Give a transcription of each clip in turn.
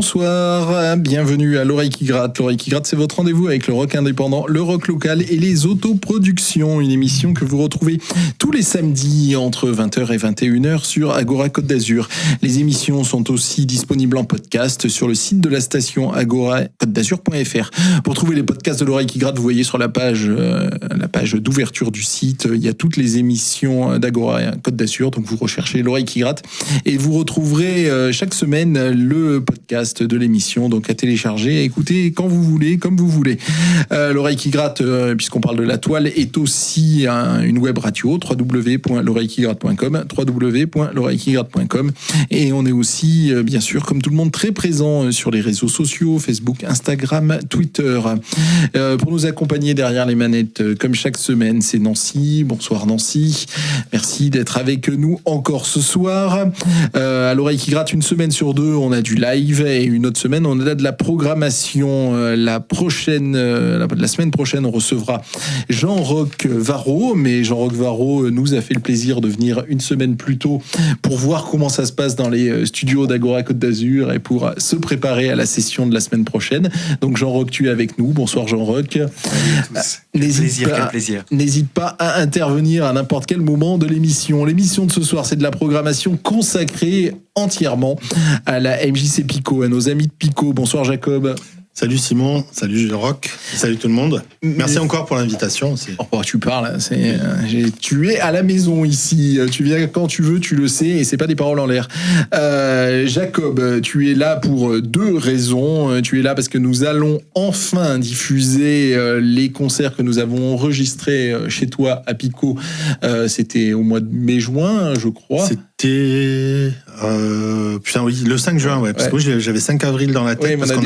Bonsoir, bienvenue à l'Oreille qui gratte. L'Oreille qui gratte, c'est votre rendez-vous avec le rock indépendant, le rock local et les autoproductions. Une émission que vous retrouvez tous les samedis entre 20h et 21h sur Agora Côte d'Azur. Les émissions sont aussi disponibles en podcast sur le site de la station agora-côte-d'azur.fr. Pour trouver les podcasts de l'Oreille qui gratte, vous voyez sur la page d'ouverture du site, il y a toutes les émissions d'Agora Côte d'Azur. Donc vous recherchez l'Oreille qui gratte et vous retrouverez chaque semaine le podcast de l'émission, donc à télécharger, à écouter quand vous voulez, comme vous voulez. L'Oreille qui gratte, puisqu'on parle de la toile, est aussi une web radio, www.l'oreillequigratte.com, www.l'oreillequigratte.com, et on est aussi, bien sûr, comme tout le monde, très présent sur les réseaux sociaux, Facebook, Instagram, Twitter. Pour nous accompagner derrière les manettes, comme chaque semaine, c'est Nancy. Bonsoir Nancy, merci d'être avec nous encore ce soir. À l'Oreille qui gratte, une semaine sur deux, on a du live, et une autre semaine, on a de la programmation. La semaine prochaine, on recevra Jean-Roch Varro, mais Jean-Roch Varro nous a fait le plaisir de venir une semaine plus tôt pour voir comment ça se passe dans les studios d'Agora Côte d'Azur et pour se préparer à la session de la semaine prochaine. Donc Jean-Roch, tu es avec nous. Bonsoir Jean-Roch. Quel plaisir. N'hésite pas à intervenir à n'importe quel moment de l'émission. L'émission de ce soir, c'est de la programmation consacrée entièrement à la MJC Pico, à nos amis de Pico. Bonsoir Jacob. Salut Simon, salut Jean-Roch, salut tout le monde. Merci encore pour l'invitation. Oh, tu parles, tu es à la maison ici, tu viens quand tu veux, tu le sais, et c'est pas des paroles en l'air. Jacob, tu es là pour deux raisons. Tu es là parce que nous allons enfin diffuser les concerts que nous avons enregistrés chez toi à Pico. C'était au mois de mai-juin, je crois. C'était... le 5 juin, ouais. Parce que moi, j'avais 5 avril dans la tête, oui, parce qu'on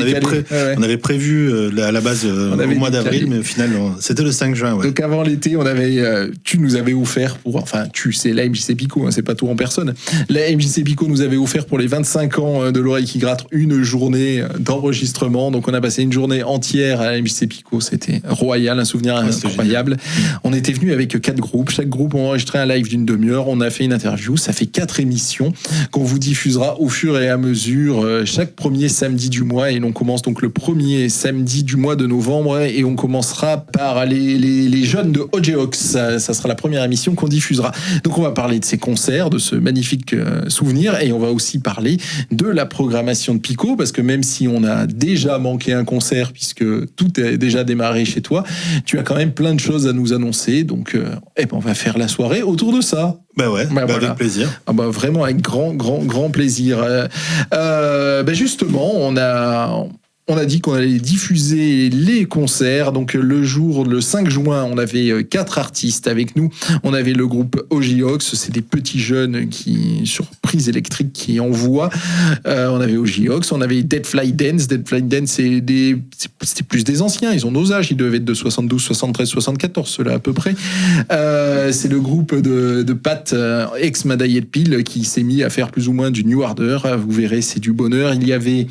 avait prévu à la base au mois d'avril, mais au final, c'était le 5 juin, ouais. Donc avant l'été, tu nous avais offert c'est la MJC Pico, hein, c'est pas tout en personne. La MJC Pico nous avait offert pour les 25 ans de l'Oreille qui gratte une journée d'enregistrement. Donc on a passé une journée entière à la MJC Pico. C'était royal, un souvenir incroyable. On était venus avec 4 groupes. Chaque groupe a enregistré un live d'une demi-heure. On a fait une interview. Ça fait 4 émissions qu'on vous diffusera au fur et à mesure chaque premier samedi du mois. Et l'on commence donc le premier samedi du mois de novembre et on commencera par les jeunes de OJ ça sera la première émission qu'on diffusera. Donc on va parler de ces concerts, de ce magnifique souvenir, et on va aussi parler de la programmation de Pico, parce que même si on a déjà manqué un concert puisque tout est déjà démarré chez toi, tu as quand même plein de choses à nous annoncer, donc on va faire la soirée autour de ça. Voilà. Avec plaisir. Vraiment avec grand plaisir. Justement, on a dit qu'on allait diffuser les concerts. Donc le 5 juin, on avait 4 artistes avec nous. On avait le groupe OJ-Ox, c'est des petits jeunes sur prise électrique qui envoient. On avait OJ-Ox, on avait Dead Fly Dance. Dead Fly Dance, c'était plus des anciens. Ils ont nos âges, ils devaient être de 72, 73, 74, ceux-là à peu près. C'est le groupe de Pat, ex-Madaïet Pile, qui s'est mis à faire plus ou moins du New Order. Vous verrez, c'est du bonheur. Il y avait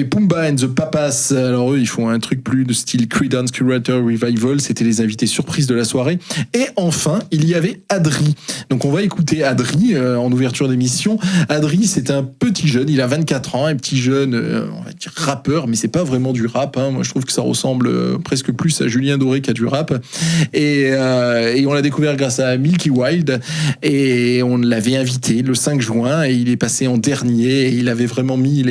Pumba and the Papas. Alors eux, ils font un truc plus de style Creedence Curator Revival. C'était les invités surprises de la soirée. Et enfin, il y avait Adri. Donc on va écouter Adri en ouverture d'émission. Adri, c'est un petit jeune. Il a 24 ans, un petit jeune, on va dire rappeur, mais c'est pas vraiment du rap. Hein. Moi, je trouve que ça ressemble presque plus à Julien Doré qu'à du rap. Et on l'a découvert grâce à Milky Wild. Et on l'avait invité le 5 juin et il est passé en dernier. Et il avait vraiment mis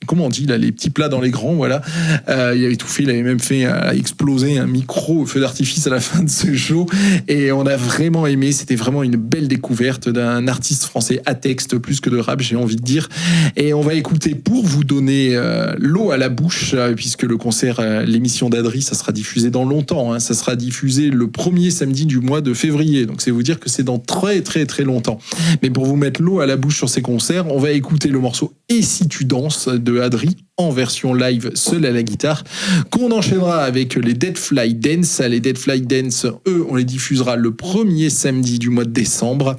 comment on dit là, les petits plats dans les grands, voilà. Il avait tout fait, il avait même fait exploser un micro au feu d'artifice à la fin de ce show, et on a vraiment aimé. C'était vraiment une belle découverte d'un artiste français à texte plus que de rap, j'ai envie de dire. Et on va écouter, pour vous donner l'eau à la bouche, puisque le concert, l'émission d'Adri, ça sera diffusé dans longtemps, hein. Ça sera diffusé le premier samedi du mois de février, donc c'est vous dire que c'est dans très très très longtemps. Mais pour vous mettre l'eau à la bouche sur ces concerts, on va écouter le morceau Et si tu danses de Adri en version live seul à la guitare, qu'on enchaînera avec les Dead Fly Dance. Les Dead Fly Dance, eux, on les diffusera le premier samedi du mois de décembre,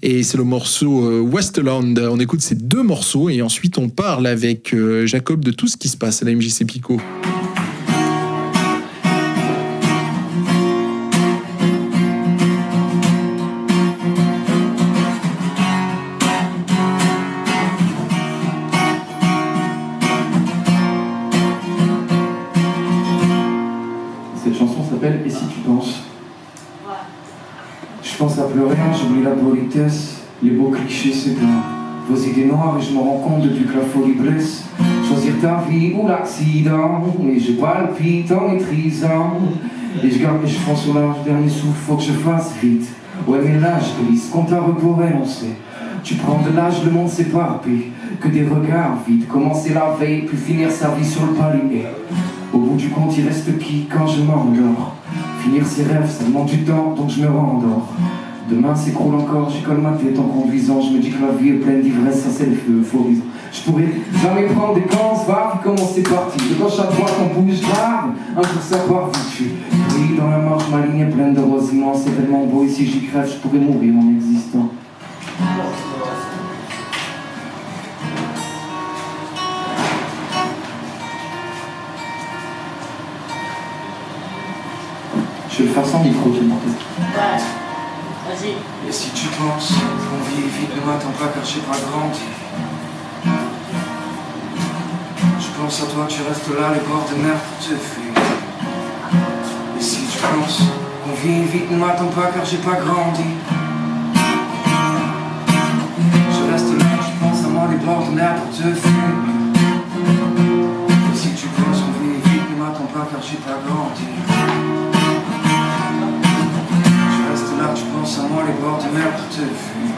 et c'est le morceau Westland. On écoute ces 2 morceaux et ensuite on parle avec Jacob de tout ce qui se passe à la MJC Pico. pense à plus rien, j'oublie la politesse. Les beaux clichés s'éteignent. Vos idées noires et je me rends compte depuis que la folie blesse. Choisir ta vie ou l'accident. Et je palpite en maîtrisant. Et je garde mes cheveux sur l'âge, dernier souffle, faut que je fasse vite. Ouais mais là je glisse, compte à rebours on sait. Tu prends de l'âge, le monde s'éparpille. Que des regards vides, commencer la veille, puis finir sa vie sur le palier. Au bout du compte, il reste qui quand je m'endors? Finir ses rêves, ça demande du temps, donc je me rendors. Demain s'écroule encore, j'y colle ma tête en conduisant. Je me dis que la vie est pleine d'ivresse, ça c'est le feu euphorisant. Je pourrais jamais prendre des gants, va, puis comment c'est parti. De gauche à droite on bouge grave, un jour ça part foutu. Brille dans la marche, ma ligne est pleine de roses immenses. C'est tellement beau, ici j'y crève, je pourrais mourir en existant. Je vais le faire sans micro, tu m'entends. Ouais, vas-y. Et si tu penses qu'on vit vite, ne m'attends pas car j'ai pas grandi. Je pense à toi, tu restes là, les bords de mer pour te fuir. Et si tu penses qu'on vit vite, ne m'attends pas car j'ai pas grandi. Je reste là, tu penses à moi, les bords de mer pour te fuir. Et si tu penses qu'on vit vite, ne m'attends pas car j'ai pas grandi. Là, tu penses à moi, les bords de mer pour te fuir.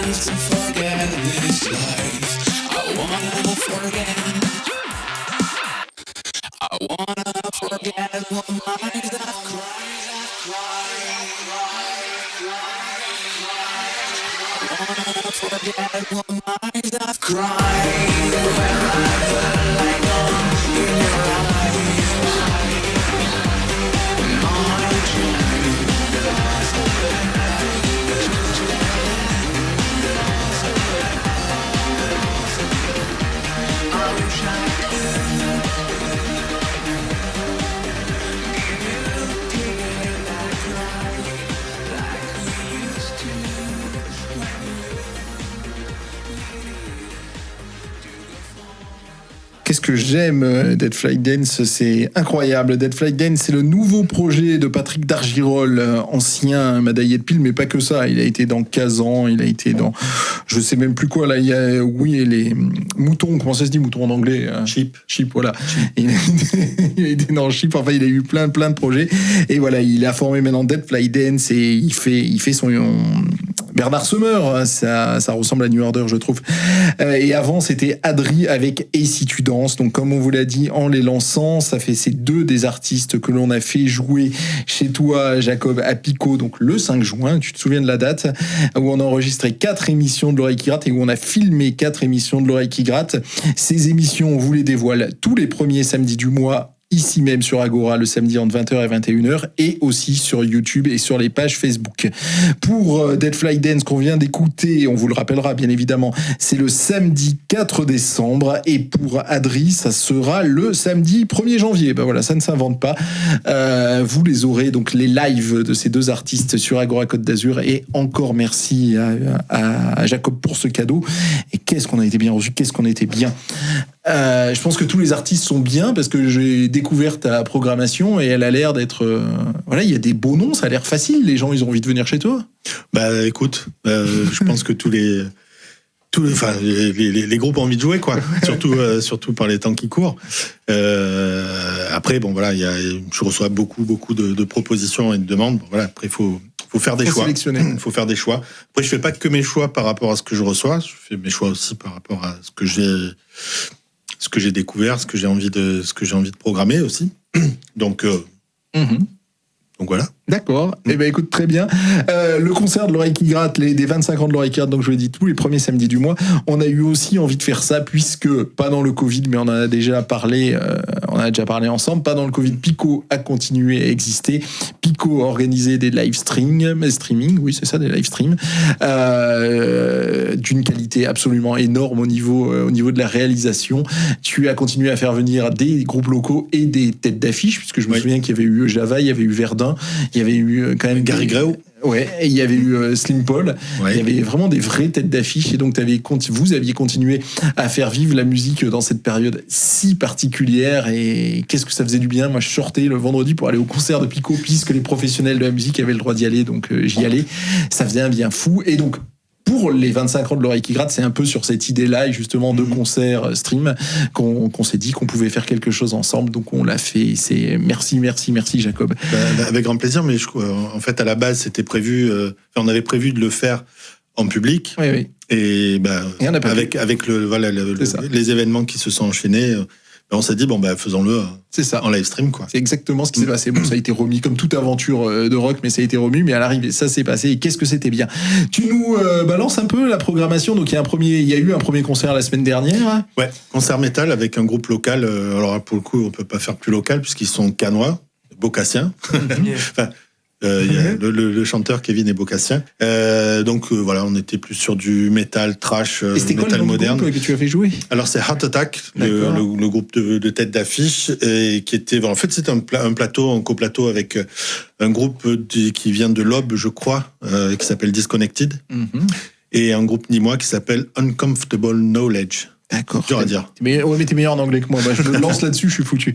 dance and forget this life. I wanna forget. Qu'est-ce que j'aime Dead Flight Dance, c'est incroyable. Dead Flight Dance, c'est le nouveau projet de Patrick Dargirol, ancien médaillé de pile, mais pas que ça. Il a été dans Kazan, il a été dans, je sais même plus quoi là. Il y a, oui, les moutons. Comment ça se dit moutons en anglais? Sheep, voilà. Il a été dans Sheep. Enfin, il a eu plein de projets. Et voilà, il a formé maintenant Dead Flight Dance et il fait son Bernard Summer. Ça ressemble à New Order, je trouve. Et avant, c'était Adri avec Et si tu danses. Donc, comme on vous l'a dit en les lançant, ça fait ces deux des artistes que l'on a fait jouer chez toi, Jacob, à Pico, donc le 5 juin. Tu te souviens de la date où on a enregistré 4 émissions de l'Oreille qui gratte et où on a filmé 4 émissions de l'Oreille qui gratte. Ces émissions, on vous les dévoile tous les premiers samedis du mois, ici même sur Agora, le samedi entre 20h et 21h, et aussi sur YouTube et sur les pages Facebook. Pour Dead Flight Dance qu'on vient d'écouter, on vous le rappellera bien évidemment, c'est le samedi 4 décembre, et pour Adri, ça sera le samedi 1er janvier. Ben voilà, ça ne s'invente pas. Vous les aurez, donc les lives de ces deux artistes sur Agora Côte d'Azur, et encore merci à Jacob pour ce cadeau. Et qu'est-ce qu'on a été bien reçu, qu'est-ce qu'on a été bien. Je pense que tous les artistes sont bien parce que j'ai découvert ta programmation et elle a l'air d'être... voilà, il y a des beaux noms, ça a l'air facile. Les gens, ils ont envie de venir chez toi. Bah écoute, je pense que tous les groupes ont envie de jouer, quoi. Surtout par les temps qui courent. Après, bon voilà, je reçois beaucoup de propositions et de demandes. Bon, voilà, après, il faut faire des choix. Il faut faire des choix. Après, je fais pas que mes choix par rapport à ce que je reçois. Je fais mes choix aussi par rapport à ce que j'ai découvert, ce que j'ai envie de programmer aussi. Donc voilà. D'accord. Eh ben écoute, très bien. Le concert de l'Oreille qui gratte, des 25 ans de l'Oreille qui gratte, donc je l'ai dit, tous les premiers samedis du mois. On a eu aussi envie de faire ça, puisque, pas dans le Covid, mais on en a déjà parlé, ensemble, pas dans le Covid, Pico a continué à exister. Pico a organisé des live streaming, oui c'est ça, des live streams, d'une qualité absolument énorme au niveau de la réalisation. Tu as continué à faire venir des groupes locaux et des têtes d'affiche, puisque je me souviens qu'il y avait eu Java, il y avait eu Verdun, il y avait eu quand même Gary Gréau. Ouais, et il y avait eu Slim Paul. Ouais. Il y avait vraiment des vraies têtes d'affiche, et donc vous aviez continué à faire vivre la musique dans cette période si particulière. Et qu'est-ce que ça faisait du bien. Moi, je sortais le vendredi pour aller au concert de Pico, puisque les professionnels de la musique avaient le droit d'y aller, donc j'y allais. Ça faisait un bien fou. Et donc, pour les 25 ans de l'Oreille qui gratte, c'est un peu sur cette idée-là, justement, de concert stream, qu'on s'est dit qu'on pouvait faire quelque chose ensemble. Donc, on l'a fait. C'est merci, Jacob. Avec grand plaisir, mais en fait, à la base, c'était prévu, on avait prévu de le faire en public. Oui. Et avec les événements qui se sont enchaînés, on s'est dit, faisons-le en live stream, quoi. C'est exactement ce qui s'est passé. Bon, ça a été remis comme toute aventure de rock, mais ça a été remis, mais à l'arrivée, ça s'est passé. Et qu'est-ce que c'était bien. Tu nous balances un peu la programmation. Donc, il y a eu un premier concert la semaine dernière. Ouais, concert métal avec un groupe local. Alors, pour le coup, on peut pas faire plus local, puisqu'ils sont canois, beaucassiens. Il y a le chanteur Kevin est beaucassien. Donc voilà, on était plus sur du métal trash, métal moderne. Groupe que tu as fait jouer? Alors c'est Heart Attack, le groupe de tête d'affiche, et qui était, en fait, c'était un coplateau avec un groupe qui vient de l'Aube, je crois, qui s'appelle Disconnected, et un groupe nîmois qui s'appelle Uncomfortable Knowledge. D'accord. Dur à dire. Mais t'es meilleur en anglais que moi. Je me lance là-dessus, je suis foutu.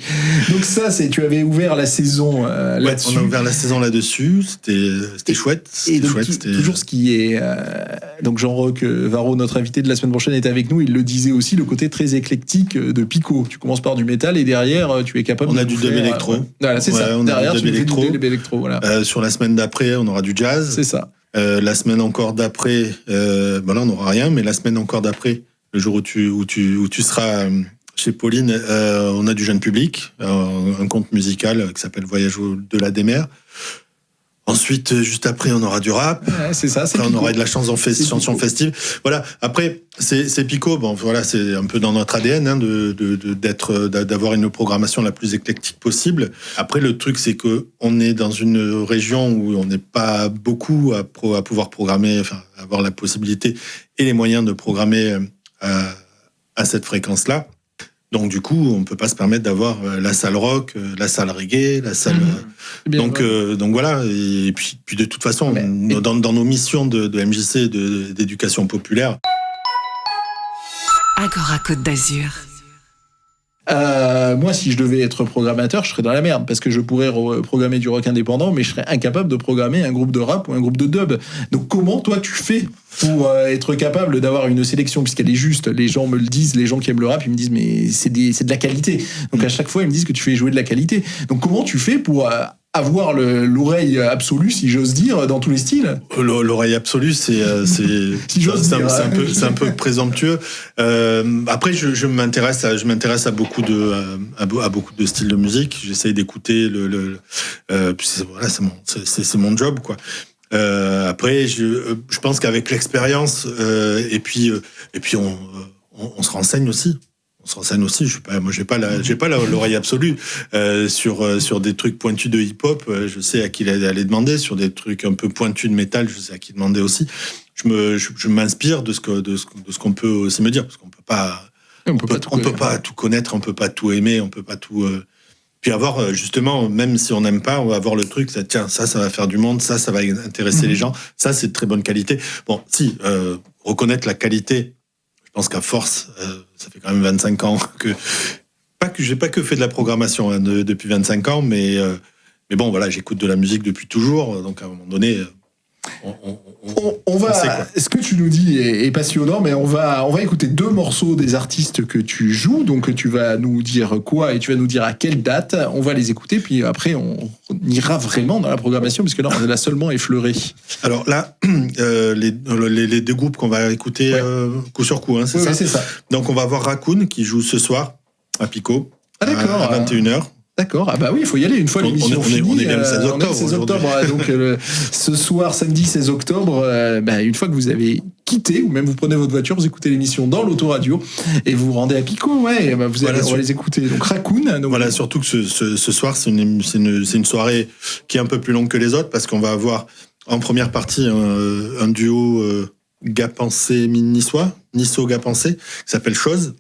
Donc ça, tu avais ouvert la saison là-dessus. On a ouvert la saison là-dessus. C'était chouette. C'était chouette. Toujours ce qui est... donc Jean-Roch Varro, notre invité de la semaine prochaine, est avec nous. Il le disait aussi, le côté très éclectique de Pico. Tu commences par du métal et derrière, tu es capable de... On a du dub électro. Voilà, c'est ça. Derrière, tu fais du dub électro. Voilà. Sur la semaine d'après, on aura du jazz. C'est ça. La semaine encore d'après, là, on n'aura rien, mais la semaine encore d'après, le jour où tu seras chez Pauline, on a du jeune public, un conte musical qui s'appelle Voyage au-delà des mers. Ensuite, juste après, on aura du rap. Ouais, c'est ça. Après, on aura de la chanson festive. Voilà. Après, c'est Pico. Bon, voilà, c'est un peu dans notre ADN hein, d'avoir une programmation la plus éclectique possible. Après, le truc, c'est que on est dans une région où on n'est pas beaucoup à pouvoir programmer, enfin, avoir la possibilité et les moyens de programmer à cette fréquence-là. Donc du coup, on peut pas se permettre d'avoir la salle rock, la salle reggae, la salle. Donc voilà. Et puis de toute façon, dans nos missions de MJC d'éducation populaire. Agora Côte d'Azur. Moi, si je devais être programmateur, je serais dans la merde parce que je pourrais programmer du rock indépendant, mais je serais incapable de programmer un groupe de rap ou un groupe de dub. Donc, comment toi tu fais pour être capable d'avoir une sélection puisqu'elle est juste? Les gens me le disent, les gens qui aiment le rap, ils me disent mais c'est de la qualité. Donc à chaque fois, ils me disent que tu fais jouer de la qualité. Donc comment tu fais pour avoir l'oreille absolue, si j'ose dire, dans tous les styles? L'oreille absolue, c'est un peu présomptueux. Après, je m'intéresse à beaucoup de styles de musique. J'essaye d'écouter c'est mon job, quoi. Après, je pense qu'avec l'expérience et puis on se renseigne aussi. J'ai pas l'oreille absolue sur des trucs pointus de hip-hop. Je sais à qui aller demander. Sur des trucs un peu pointus de métal, je sais à qui demander aussi. Je m'inspire de ce qu'on peut aussi me dire, parce qu'on peut pas. On peut pas tout connaître, on peut pas tout aimer, on peut pas tout. Puis avoir justement, même si on n'aime pas, on va avoir le truc. Tiens, ça va faire du monde, ça va intéresser les gens. Ça, c'est de très bonne qualité. Bon, si reconnaître la qualité. Je pense qu'à force, ça fait quand même 25 ans que j'ai pas que fait de la programmation hein, depuis 25 ans, mais bon, voilà, j'écoute de la musique depuis toujours, donc à un moment donné, on va. Ce que tu nous dis est passionnant, mais on va écouter 2 morceaux des artistes que tu joues, donc tu vas nous dire quoi et tu vas nous dire à quelle date. On va les écouter, puis après on ira vraiment dans la programmation, parce que là on l'a seulement effleuré. Alors là, les 2 groupes qu'on va écouter coup sur coup, hein, c'est ça. C'est ça. Donc on va voir Raccoon qui joue ce soir à Pico à 21h. D'accord, ah bah oui, il faut y aller une fois l'émission finie. On est bien le 16 octobre. On est le 16 octobre, donc ce soir, samedi 16 octobre, une fois que vous avez quitté, ou même vous prenez votre voiture, vous écoutez l'émission dans l'autoradio, et vous vous rendez à Pico, on va les écouter. Donc Raccoon. Donc, voilà, surtout que ce soir, c'est une soirée qui est un peu plus longue que les autres, parce qu'on va avoir en première partie un duo Gap-Pensé-Niçois, Niço-Gap-Pensé, qui s'appelle Chose.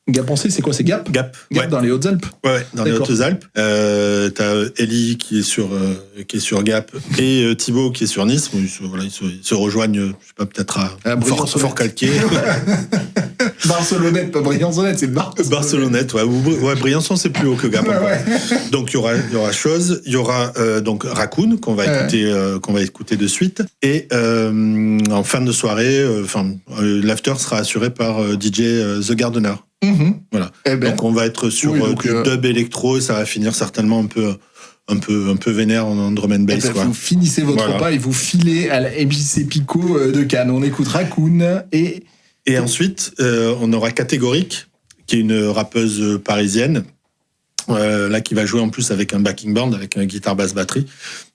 Gap-Pensé, c'est quoi? C'est Gap ouais. Dans les Hautes-Alpes. Ouais, dans les Hautes-Alpes. T'as Ellie qui est sur Gap et Thibaut qui est sur Nice. Ils se rejoignent, je sais pas, peut-être à Fort Calquier. Barcelonnette, pas Briançonnette, c'est Barcelonnette, ouais. Briançon, c'est plus haut que Gap. Ouais. Donc il y aura Chose, il y aura donc Raccoon qu'on va écouter de suite, et en fin de soirée, l'after sera assuré par DJ The Gardener. Voilà. Donc on va être sur du dub électro, et ça va finir certainement un peu vénère en drum and bass. Vous finissez votre repas et vous filez à la MJC Pico de Cannes. On écoute Raccoon et ensuite on aura Catégorique, qui est une rappeuse parisienne là qui va jouer en plus avec un backing band, avec un guitare basse batterie.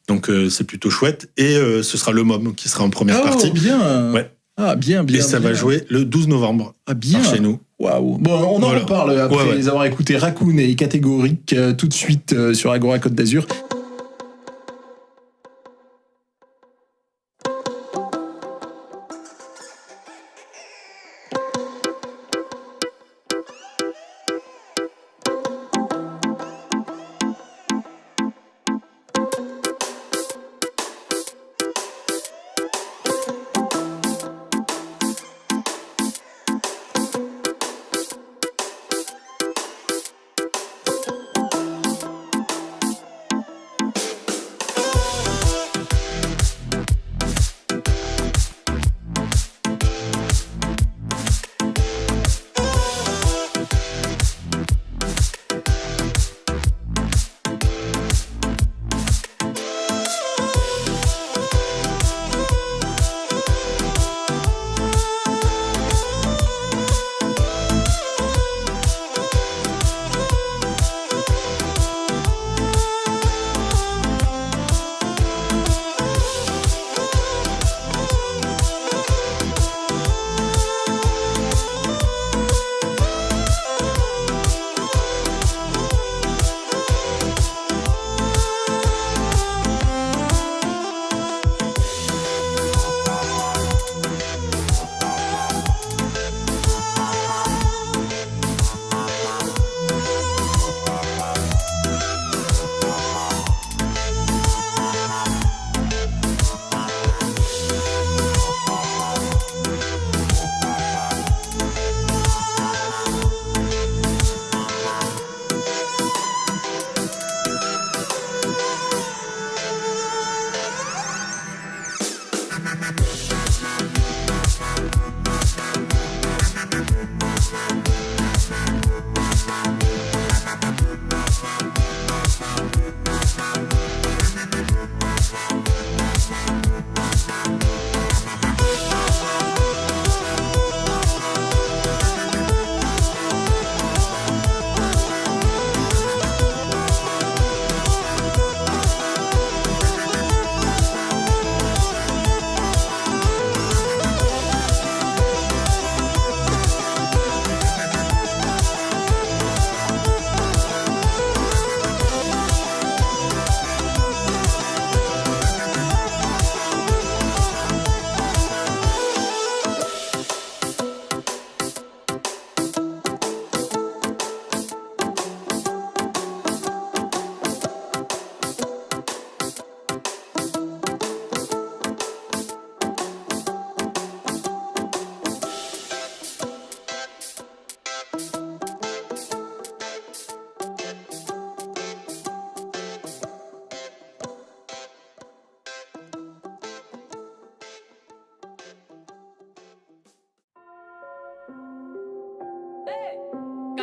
Donc c'est plutôt chouette, et ce sera le Mom qui sera en première partie. Bien. Ouais. Ah bien. Et ça va jouer le 12 novembre bien. Par chez nous. Waouh. Bon, on en reparle après les avoir écoutés Raccoon et Catégorique tout de suite sur Agora Côte d'Azur.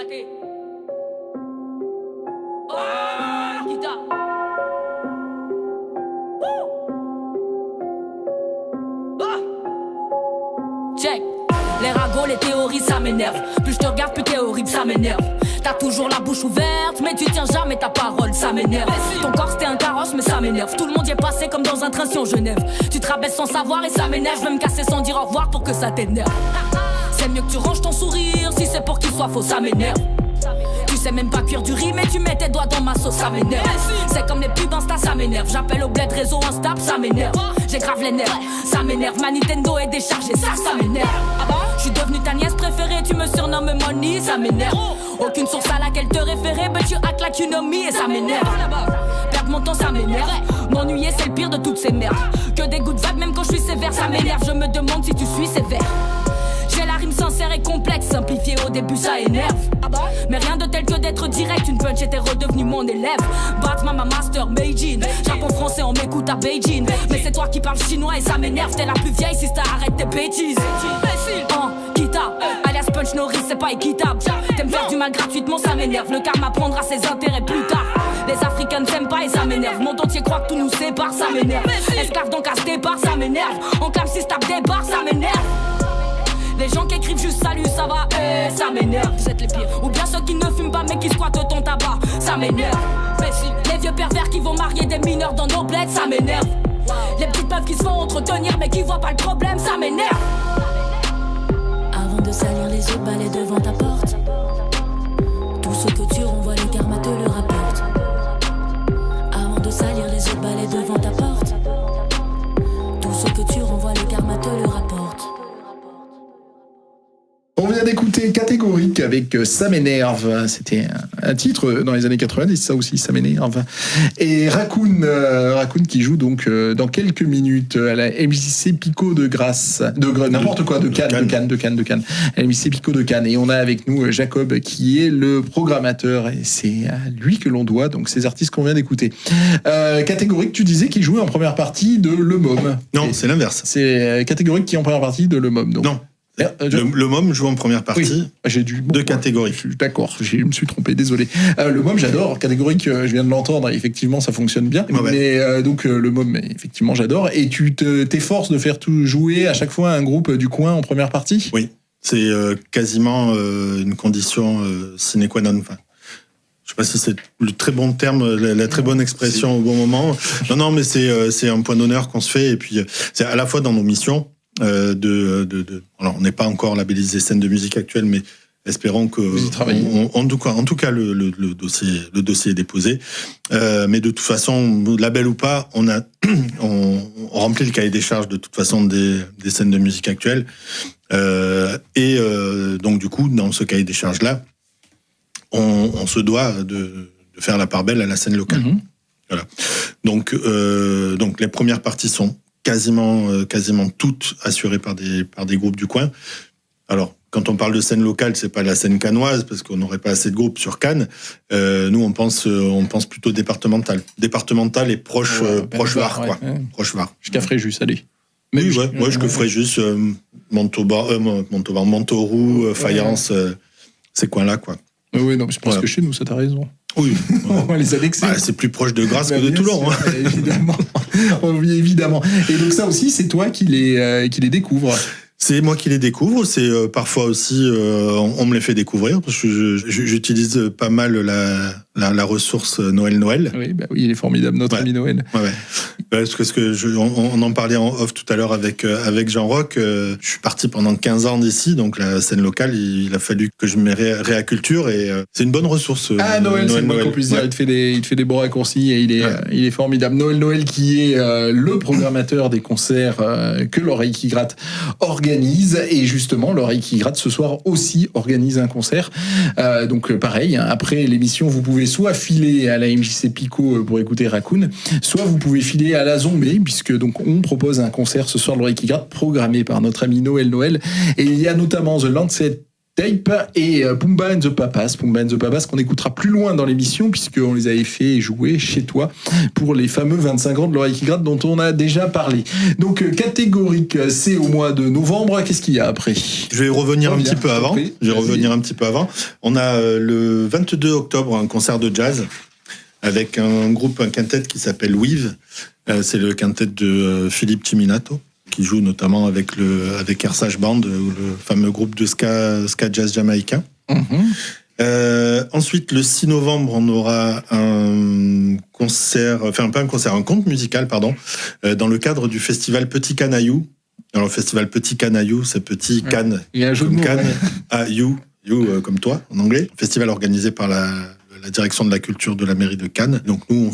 Katé. Oh, guitare. Check. Les ragots, les théories, ça m'énerve. Plus je te regarde, plus t'es horrible, ça m'énerve. T'as toujours la bouche ouverte, mais tu tiens jamais ta parole, ça m'énerve. Ton corps c'était un carrosse, mais ça m'énerve. Tout le monde y est passé comme dans un train si en Genève. Tu te rabaisses sans savoir et ça m'énerve. Je vais me casser sans dire au revoir pour que ça t'énerve. C'est mieux que tu ranges ton sourire, si c'est pour qu'il soit faux, ça m'énerve. Tu sais même pas cuire du riz, mais tu mets tes doigts dans ma sauce, ça m'énerve. C'est comme les pubs Insta, ça m'énerve. J'appelle au bled réseau Insta, ça m'énerve. J'ai grave les nerfs, ça m'énerve. Ma Nintendo est déchargée, ça m'énerve. Je suis devenue ta nièce préférée, tu me surnommes Money, ça m'énerve. Aucune source à laquelle te référer, but you act like you know me et ça m'énerve. Perdre mon temps, ça m'énerve. M'ennuyer, c'est le pire de toutes ces merdes. Que des good vibes, même quand je suis sévère, ça m'énerve. Je me demande si tu suis sévère. J'ai la rime sincère et complexe, simplifiée au début ça énerve. Mais rien de tel que d'être direct, une punch était redevenue mon élève. Batman, ma master, Beijing. Japon français, on m'écoute à Beijing. Mais c'est toi qui parles chinois et ça m'énerve. T'es la plus vieille, sister, arrête tes bêtises. Kita, alias punch Norris, c'est pas équitable. T'aimes faire du mal gratuitement, ça m'énerve. Le karma prendra ses intérêts plus tard. Les Africains ne s'aiment pas et ça m'énerve. Monde entier croit que tout nous sépare, ça m'énerve. Esclave donc à ce départ, ça m'énerve. En clame si tape des barres, ça m'énerve. Les gens qui écrivent juste salut, ça va, ça m'énerve, vous êtes les pires. Ou bien ceux qui ne fument pas mais qui squattent ton tabac, ça m'énerve. Les vieux pervers qui vont marier des mineurs dans nos bleds, ça m'énerve. Les petites meufs qui se font entretenir mais qui voient pas le problème, ça m'énerve. Avant de salir les autres, balais devant ta porte. Tout ce que tu renvoies, le karma te le rapporte. Avant de salir les autres, balais devant ta porte. Tout ce que tu renvoies, le karma te le rapporte. On vient d'écouter Catégorique avec Ça m'énerve. C'était un titre dans les années 90, ça aussi, Ça m'énerve. Et Raccoon qui joue donc dans quelques minutes à la MJC Pico de Grasse, n'importe quoi, de Cannes. À la MJC Pico de Cannes. Et on a avec nous Jacob qui est le programmateur et c'est à lui que l'on doit donc ces artistes qu'on vient d'écouter. Catégorique, tu disais qu'il jouait en première partie de Le Môme. Non, c'est l'inverse. C'est Catégorique qui est en première partie de Le Môme. Donc. Non. Le Môme joue en première partie de Catégorie. D'accord, je me suis trompé, désolé. Le Môme, j'adore. Catégorique, je viens de l'entendre, effectivement, ça fonctionne bien. Ouais. Mais donc, le Môme, effectivement, j'adore. Et tu t'efforces de faire tout jouer à chaque fois un groupe du coin en première partie ? Oui, c'est quasiment une condition sine qua non. Enfin, je sais pas si c'est le très bon terme, la très bonne expression au bon moment. Non, mais c'est un point d'honneur qu'on se fait. Et puis, c'est à la fois dans nos missions. Alors, on n'est pas encore labellisé scène de musique actuelle, mais espérons que en tout cas le dossier est déposé. Mais de toute façon, label ou pas, on remplit le cahier des charges de toute façon des scènes de musique actuelles. Donc du coup, dans ce cahier des charges là, on se doit de faire la part belle à la scène locale. Mmh. Voilà. Donc les premières parties sont quasiment toutes assurées par des groupes du coin. Alors, quand on parle de scène locale, c'est pas la scène cannoise, parce qu'on n'aurait pas assez de groupes sur Cannes. Nous, on pense plutôt départemental. Départemental et proche Var, quoi. Ouais. Proche Var. Jusqu'à Fréjus, allez. Oui, jusqu'à Fréjus, Montauroux, Fayence, ces coins-là, quoi. Oui, non, c'est parce que chez nous, ça t'as raison. Oui. On va les annexer. C'est plus proche de Grasse que de Toulon. Sûr, évidemment. Oui, évidemment. Et donc ça aussi, c'est toi qui les découvres. C'est moi qui les découvre. C'est parfois aussi, on me les fait découvrir parce que j'utilise pas mal la ressource Noël. Oui, il est formidable, notre ami Noël. Ouais. Parce que on en parlait en off tout à l'heure avec Jean Roch. Je suis parti pendant 15 ans d'ici, donc la scène locale, il a fallu que je me réacculture et c'est une bonne ressource. Noël, c'est le moins qu'on puisse dire. Il te fait des bons raccourcis et il est formidable. Noël qui est le programmateur des concerts que l'Oreille qui gratte organise, et justement l'Oreille qui gratte ce soir aussi organise un concert. Donc pareil, après l'émission, vous pouvez soit filer à la MJC Pico pour écouter Raccoon, soit vous pouvez filer à la Zombie, puisque donc on propose un concert ce soir de l'Oreille qui gratte programmé par notre ami Noël. Et il y a notamment The Lancet Tape et Pumba and the Papas. Pumba and the Papas qu'on écoutera plus loin dans l'émission puisqu'on les avait fait jouer chez toi pour les fameux 25 ans de l'oreille qui gratte dont on a déjà parlé. Donc catégorique, c'est au mois de novembre. Qu'est-ce qu'il y a après ? Je vais revenir un petit peu avant. On a le 22 octobre un concert de jazz avec un quintet qui s'appelle Weave. C'est le quintet de Philippe Ciminato, qui joue notamment avec Ersage Band, le fameux groupe de ska jazz jamaïcain. Ensuite, le 6 novembre, on aura un conte musical, dans le cadre du festival Petit Canaillou. Alors, le festival Petit Canaillou, c'est Petit Cannes, comme Cannes, You comme toi, en anglais. Festival organisé par la direction de la culture de la mairie de Cannes. Donc nous,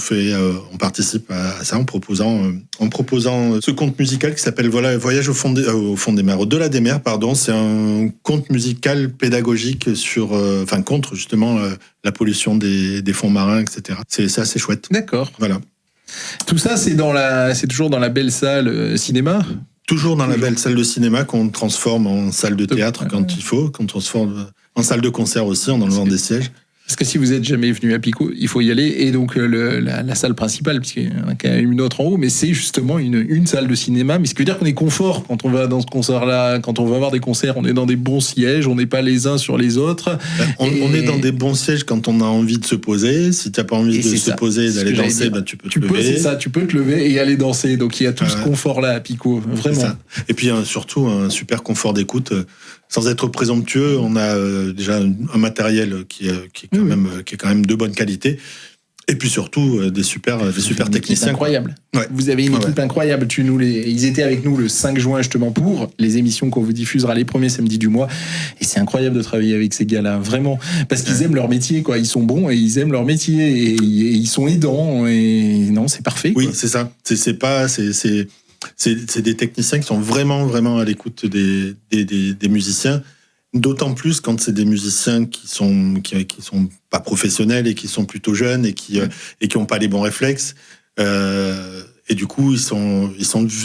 on participe à ça en proposant ce conte musical qui s'appelle Voyage au fond des mers, au-delà des mers, pardon. C'est un conte musical pédagogique contre justement la pollution des fonds marins, etc. C'est assez chouette. D'accord. Voilà. Tout ça, c'est toujours dans la belle salle cinéma. Toujours dans la belle salle de cinéma qu'on transforme en salle de théâtre quand il faut, qu'on transforme en salle de concert aussi en enlevant des sièges. Parce que si vous êtes jamais venu à Picot, il faut y aller. Et donc la salle principale, puisqu'il y en a quand même une autre en haut, mais c'est justement une salle de cinéma. Mais ce qui veut dire qu'on est confort quand on va dans ce concert-là. Quand on va voir des concerts, on est dans des bons sièges, on n'est pas les uns sur les autres. On est dans des bons sièges quand on a envie de se poser. Si tu n'as pas envie de se poser et d'aller danser, tu peux te lever. C'est ça, tu peux te lever et aller danser. Donc il y a tout ce confort-là à Picot, vraiment. Et puis surtout un super confort d'écoute. Sans être présomptueux, on a déjà un matériel qui est quand même de bonne qualité. Et puis surtout des super techniciens. Incroyable. Ouais. Vous avez une équipe incroyable. Ils étaient avec nous le 5 juin justement pour les émissions qu'on vous diffusera les premiers samedis du mois. Et c'est incroyable de travailler avec ces gars-là, vraiment, parce qu'ils aiment leur métier, quoi. Ils sont bons et ils aiment leur métier et ils sont aidants. Et non, c'est parfait. Oui, quoi. c'est ça. C'est des techniciens qui sont vraiment, vraiment à l'écoute des musiciens. D'autant plus quand c'est des musiciens qui sont pas professionnels et qui sont plutôt jeunes et qui ont pas les bons réflexes. Et du coup, ils sont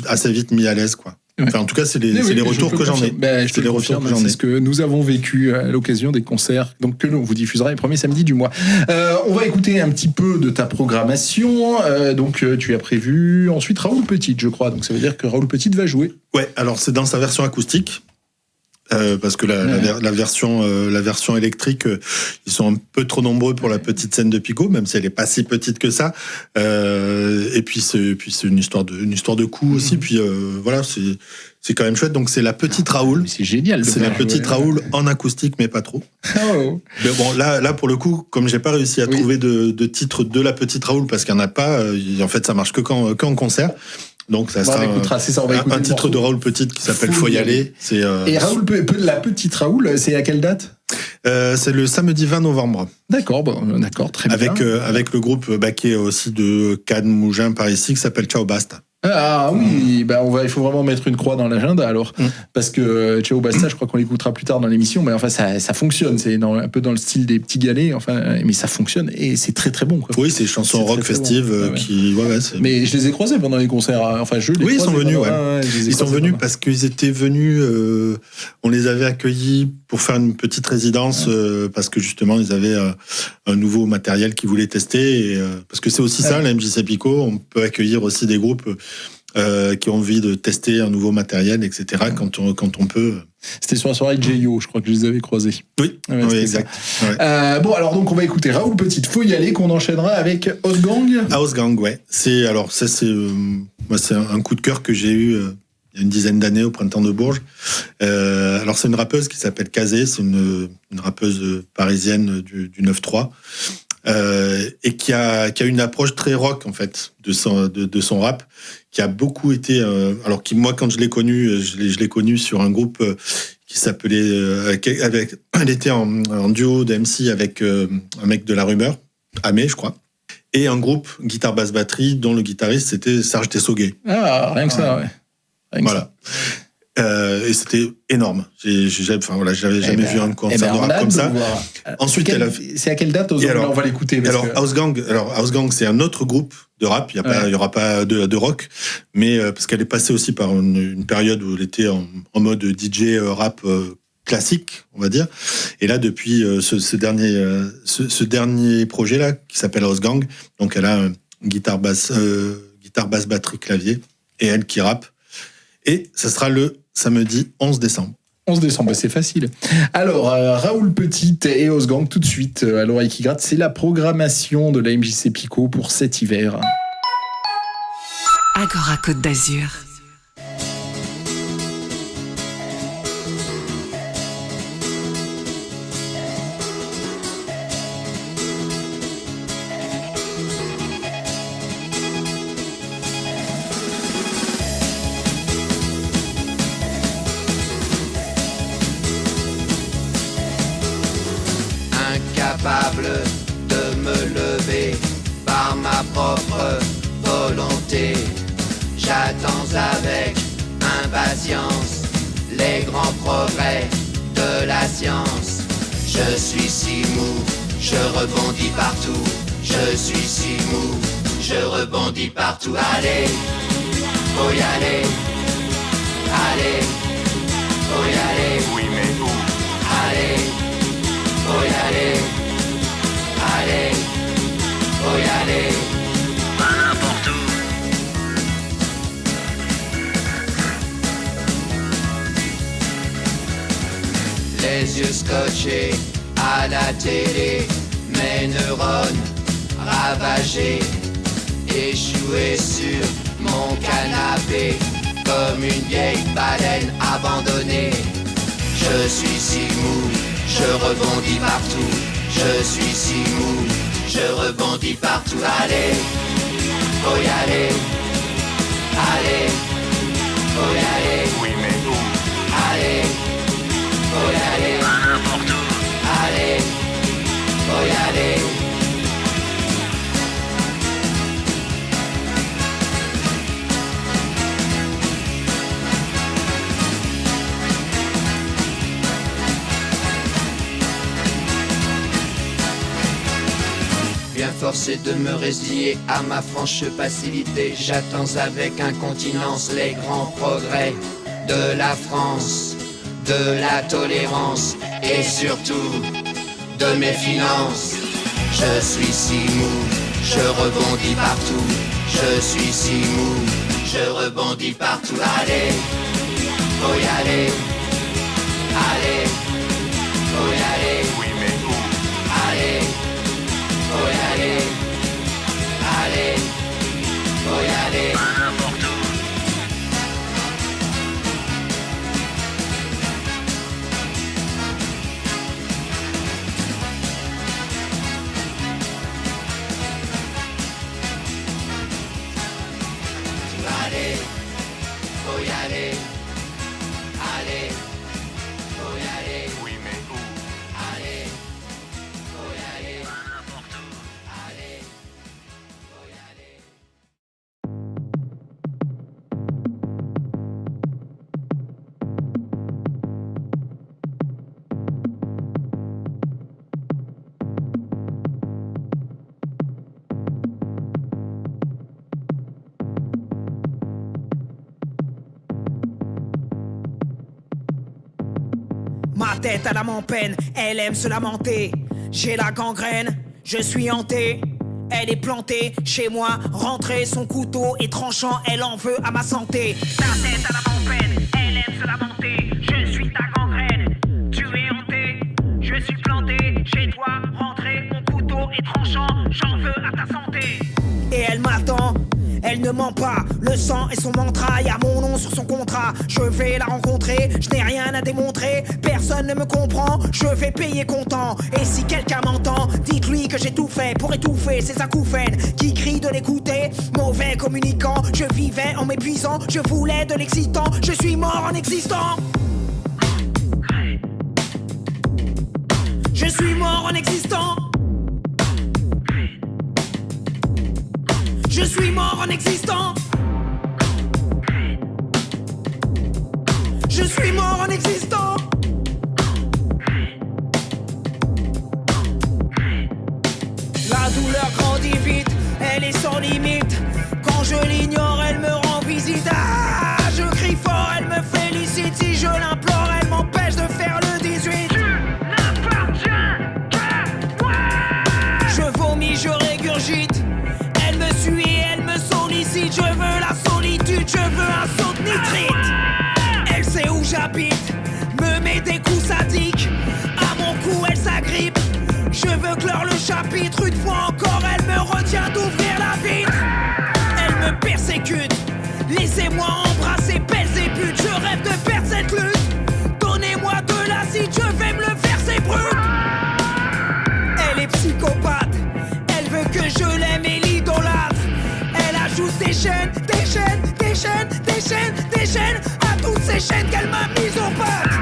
assez vite mis à l'aise, quoi. Enfin, en tout cas, c'est les retours que j'en ai. C'est ce que nous avons vécu à l'occasion des concerts, donc que l'on vous diffusera les premiers samedis du mois. On va écouter un petit peu de ta programmation. Donc, tu as prévu ensuite Raoul Petite, je crois. Donc, ça veut dire que Raoul Petite va jouer. Ouais. Alors, c'est dans sa version acoustique. Parce que la version électrique, ils sont un peu trop nombreux pour la petite scène de Picot, même si elle est pas si petite que ça. Et puis c'est une histoire de coup aussi. Puis voilà, c'est quand même chouette. Donc c'est la petite Raoul. C'est génial. C'est la petite Raoul en acoustique, mais pas trop. Oh. Mais bon, là pour le coup, comme j'ai pas réussi à trouver de titre de la petite Raoul parce qu'il y en a pas, en fait ça marche que qu'en concert. Donc ça sera un titre de Raoul Petite qui s'appelle Faut y aller. Et Raoul, la petite Raoul, c'est à quelle date ? C'est le samedi 20 novembre. D'accord, très bien. Avec le groupe qui est aussi de Cannes, Mougins, par ici, qui s'appelle Ciao Basta. Ah oui, il faut vraiment mettre une croix dans l'agenda alors, parce que Ciao Basta, je crois qu'on l'écoutera plus tard dans l'émission, mais enfin ça fonctionne, c'est un peu dans le style des petits galets, mais ça fonctionne et c'est très très bon, quoi. Oui, c'est des chansons rock festives qui. Mais je les ai croisés pendant les concerts, ils sont venus, ils sont venus parce qu'ils étaient venus, on les avait accueillis pour faire une petite résidence parce que justement ils avaient un nouveau matériel qu'ils voulaient tester, et, parce que c'est aussi ça, la MJC Picot, on peut accueillir aussi des groupes qui ont envie de tester un nouveau matériel, etc. Quand on peut. C'était sur la soirée de J.O., je crois que je les avais croisés. Oui, exact. Ouais. Alors donc on va écouter Raoul Petite, Faut y aller, qu'on enchaînera avec House Gang. House Gang, ouais. C'est un coup de cœur que j'ai eu il y a une dizaine d'années au Printemps de Bourges. Alors c'est une rappeuse qui s'appelle Kazé, c'est une rappeuse parisienne du 9-3. Et qui a une approche très rock en fait de son rap, qui a beaucoup été moi quand je l'ai connue, je l'ai connue sur un groupe qui s'appelait elle était en duo de MC avec un mec de La Rumeur, Amé je crois, et un groupe guitare basse batterie dont le guitariste c'était Serge Tessoguet. Rien que ça, ouais. Voilà. Et c'était énorme. J'avais jamais vu un concert de rap comme ça. Ensuite, c'est à quelle date on va l'écouter. House Gang, c'est un autre groupe de rap. Il y aura pas de rock, mais parce qu'elle est passée aussi par une période où elle était en mode DJ rap classique, on va dire. Et là, depuis ce dernier projet-là, qui s'appelle House Gang, donc elle a guitare, basse, batterie, clavier, et elle qui rappe. Et ça sera le samedi 11 décembre. 11 décembre, c'est facile. Alors, Raoul Petit et House Gang, tout de suite, à l'oreille qui gratte, c'est la programmation de la MJC Pico pour cet hiver. Agora Côte d'Azur. Incapable de me lever par ma propre volonté, j'attends avec impatience les grands progrès de la science. Je suis si mou, je rebondis partout. Je suis si mou, je rebondis partout. Allez, faut y aller. Allez, faut y aller. Oui, mais où? Allez, faut y aller. Allez, faut y aller. Pas n'importe où. Les yeux scotchés à la télé, mes neurones ravagés, échoués sur mon canapé, comme une vieille baleine abandonnée. Je suis si mou, je rebondis partout. Je suis si mou, je rebondis partout. Allez, faut y aller. Allez, faut y aller. Oui, mais où? Allez, faut y aller. Pas n'importe où. Allez, faut y aller. Bien forcé de me résigner à ma franche passivité, j'attends avec incontinence les grands progrès de la France, de la tolérance et surtout de mes finances. Je suis si mou, je rebondis partout. Je suis si mou, je rebondis partout. Allez, faut y aller. Allez, faut y aller. Oui, mais où? Allez, faut y aller. Allez, faut y aller. Pas n'importe où. Allez, faut y aller. Allez, faut y aller. Oui, mais où? Allez, faut y aller. Pas n'importe où. Allez, faut y aller. Ma tête à l'âme en peine, elle aime se lamenter. J'ai la gangrène, je suis hanté. Elle est plantée chez moi, rentrée, son couteau est tranchant, elle en veut à ma santé. Ta tête à l'âme en peine, elle aime se lamenter. Je suis ta gangrène, tu es hanté. Je suis planté chez toi, rentrée, mon couteau est tranchant, j'en veux à ta santé. Et elle m'attend. Elle ne ment pas, le sang est son mantra, y'a mon nom sur son contrat. Je vais la rencontrer, je n'ai rien à démontrer. Personne ne me comprend, je vais payer comptant. Et si quelqu'un m'entend, dites-lui que j'ai tout fait pour étouffer ces acouphènes qui crient de l'écouter. Mauvais communicant, je vivais en m'épuisant. Je voulais de l'excitant, je suis mort en existant. Je suis mort en existant. Je suis mort en existant. Je suis mort en existant. La douleur grandit vite, elle est sans limite. Quand je l'ignore, elle me rend visite. Ah, je crie fort, elle me félicite. Si je l'implore, elle m'empêche de faire le veut clore le chapitre. Une fois encore, elle me retient d'ouvrir la vitre. Elle me persécute. Laissez-moi embrasser belles et putes. Je rêve de perdre cette lutte. Donnez-moi de l'acide, je vais me le verser brut. Elle est psychopathe. Elle veut que je l'aime et l'idolâtre. Elle ajoute des chaînes, des chaînes, des chaînes, des chaînes, des chaînes à toutes ces chaînes qu'elle m'a mises aux pattes.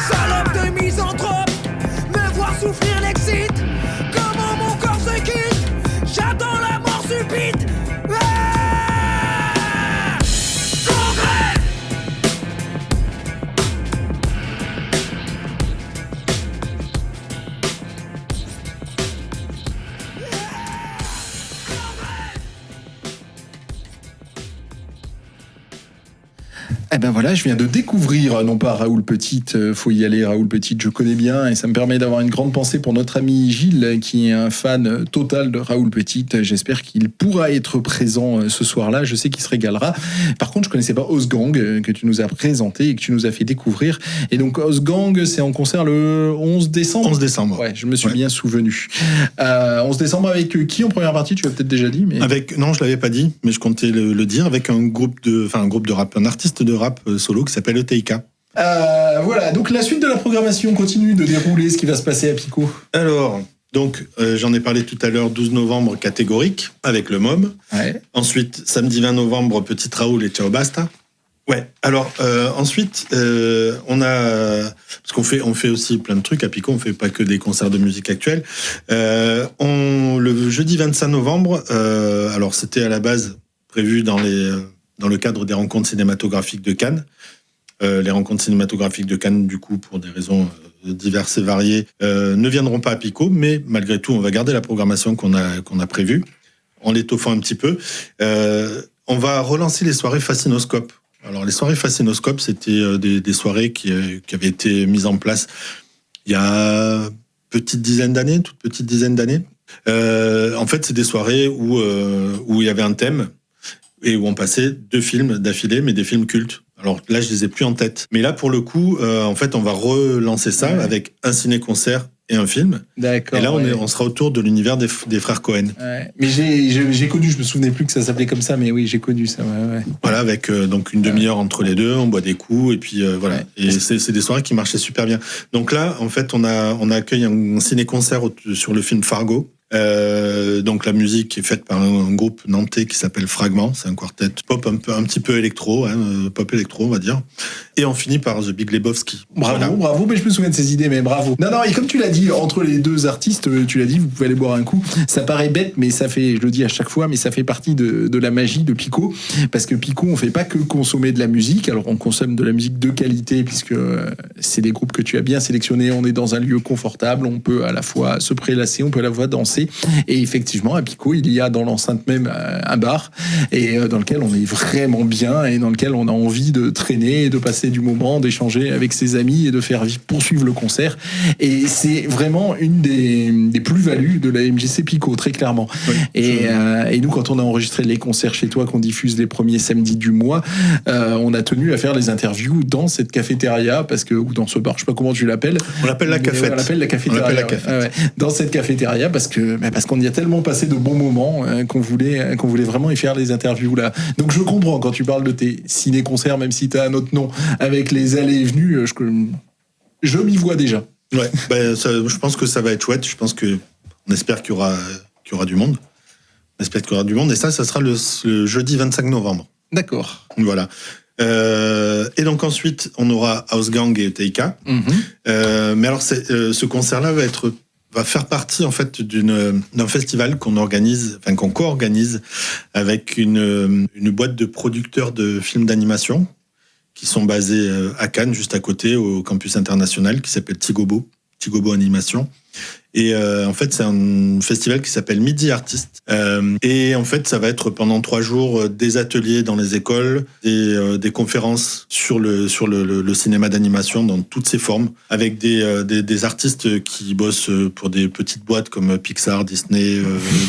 Salope de misanthrope, me voir souffrir l'excite. Comment mon corps se quitte, j'attends la mort subite. Eh ben voilà, je viens de découvrir, non pas Raoul Petite, faut y aller, Raoul Petite, je connais bien, et ça me permet d'avoir une grande pensée pour notre ami Gilles, qui est un fan total de Raoul Petite. J'espère qu'il pourra être présent ce soir-là, je sais qu'il se régalera. Par contre, je connaissais pas Osgang, que tu nous as présenté et que tu nous as fait découvrir. Et donc, Osgang, c'est en concert le 11 décembre 11 décembre. Ouais, je me suis bien souvenu. 11 décembre avec qui en première partie? Tu l'as peut-être déjà dit, mais... Non, je l'avais pas dit, mais je comptais le dire, avec un groupe de rap, un artiste de rap solo qui s'appelle ETIK. Voilà, donc la suite de la programmation continue de dérouler, ce qui va se passer à Pico. Alors, donc, j'en ai parlé tout à l'heure, 12 novembre, catégorique, avec le MOM. Ouais. Ensuite, samedi 20 novembre, Petite Raoul et Ciao Basta. Ouais, alors, ensuite, on a... Parce qu'on fait aussi plein de trucs à Pico, on fait pas que des concerts de musique actuelle. Le jeudi 25 novembre, alors c'était à la base prévu dans le cadre des rencontres cinématographiques de Cannes. Les rencontres cinématographiques de Cannes, du coup, pour des raisons diverses et variées, ne viendront pas à Pico, mais malgré tout, on va garder la programmation qu'on a prévue, en l'étoffant un petit peu. On va relancer les soirées Fascinoscope. Alors, les soirées Fascinoscope, c'était des soirées qui avaient été mises en place il y a une toute petite dizaine d'années. En fait, c'est des soirées où il y avait un thème, et où on passait 2 films d'affilée, mais des films cultes. Alors là, je les ai plus en tête. Mais là, pour le coup, en fait, on va relancer ça avec un ciné-concert et un film. D'accord. Et là, on sera autour de l'univers des frères Cohen. Ouais. Mais j'ai connu, je me souvenais plus que ça s'appelait comme ça, mais oui, j'ai connu ça. Ouais. Voilà, avec donc une demi-heure entre les deux, on boit des coups, et puis voilà. Ouais. Et c'est des soirées qui marchaient super bien. Donc là, en fait, on a accueilli un ciné-concert sur le film Fargo. Donc la musique est faite par un groupe nantais qui s'appelle Fragment, c'est un quartet pop un petit peu électro, pop électro on va dire. Et on finit par The Big Lebowski. Bravo, mais je me souviens de ces idées, mais bravo. Non, et comme tu l'as dit, entre les deux artistes, tu l'as dit, vous pouvez aller boire un coup. Ça paraît bête, mais ça fait, je le dis à chaque fois, mais ça fait partie de la magie de Pico, parce que Pico, on fait pas que consommer de la musique, alors on consomme de la musique de qualité, puisque c'est des groupes que tu as bien sélectionnés, on est dans un lieu confortable, on peut à la fois se prélasser, on peut à la fois danser, et effectivement, à Pico, il y a dans l'enceinte même un bar, et dans lequel on est vraiment bien, et dans lequel on a envie de traîner, et de passer du moment, d'échanger avec ses amis et de faire poursuivre le concert. Et c'est vraiment une des plus-values de la MJC Pico, très clairement. Oui, et nous, quand on a enregistré les concerts chez toi, qu'on diffuse les premiers samedis du mois, on a tenu à faire les interviews dans cette cafétéria, ou dans ce bar, je sais pas comment tu l'appelles. On l'appelle la cafette. On l'appelle la cafétéria. Dans cette cafétéria, parce qu'on y a tellement passé de bons moments qu'on voulait vraiment y faire les interviews là. Donc je comprends quand tu parles de tes ciné-concerts, même si tu as un autre nom, avec les allées et venues, je m'y vois déjà. Ouais, je pense que ça va être chouette. On espère qu'il y aura du monde. On espère qu'il y aura du monde. Et ça sera le jeudi 25 novembre. D'accord. Voilà. Et donc ensuite, on aura Ausgang et ETIK. Mm-hmm. Mais alors, ce concert-là va faire partie en fait d'un festival qu'on co-organise avec une boîte de producteurs de films d'animation qui sont basés à Cannes, juste à côté, au campus international, qui s'appelle Tigobo Animation. Et en fait, c'est un festival qui s'appelle Midi Artist. Et en fait, ça va être pendant 3 jours des ateliers dans les écoles, des conférences sur le cinéma d'animation dans toutes ses formes, avec des artistes qui bossent pour des petites boîtes comme Pixar, Disney,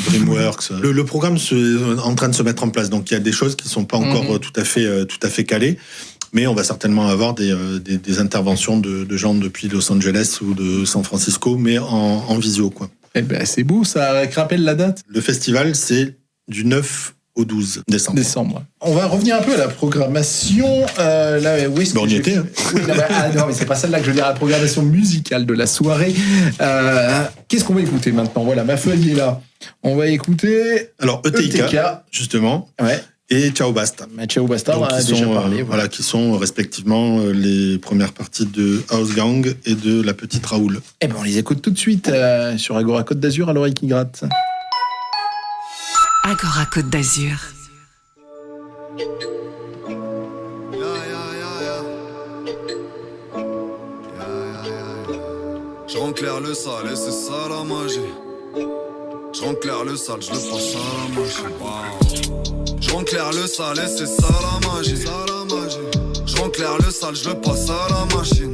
DreamWorks. Le programme est en train de se mettre en place, donc il y a des choses qui sont pas encore tout à fait calées. Mais on va certainement avoir des interventions de gens depuis Los Angeles ou de San Francisco, mais en visio, quoi. Eh ben, c'est beau, ça rappelle la date. Le festival, c'est du 9 au 12 décembre. On va revenir un peu à la programmation. Là, où est-ce que on y était. Hein. Oui, non, mais c'est pas celle-là que je veux dire, la programmation musicale de la soirée. Qu'est-ce qu'on va écouter maintenant ? Voilà, ma feuille est là. On va écouter... Alors, ETIK, justement. Ouais. Et Ciao Basta. Ciao Basta, on a déjà parlé. Voilà, qui sont respectivement les premières parties de House Gang et de La Petite Raoul. Eh ben, on les écoute tout de suite sur Agora Côte d'Azur à l'oreille qui gratte. Agora Côte d'Azur. Je rends clair le sale et c'est ça la magie. Je rends clair le sale, je le passe à la machine. Wow. Je rends clair le sale et c'est ça la magie. Je rends clair le sale, je le passe à la machine.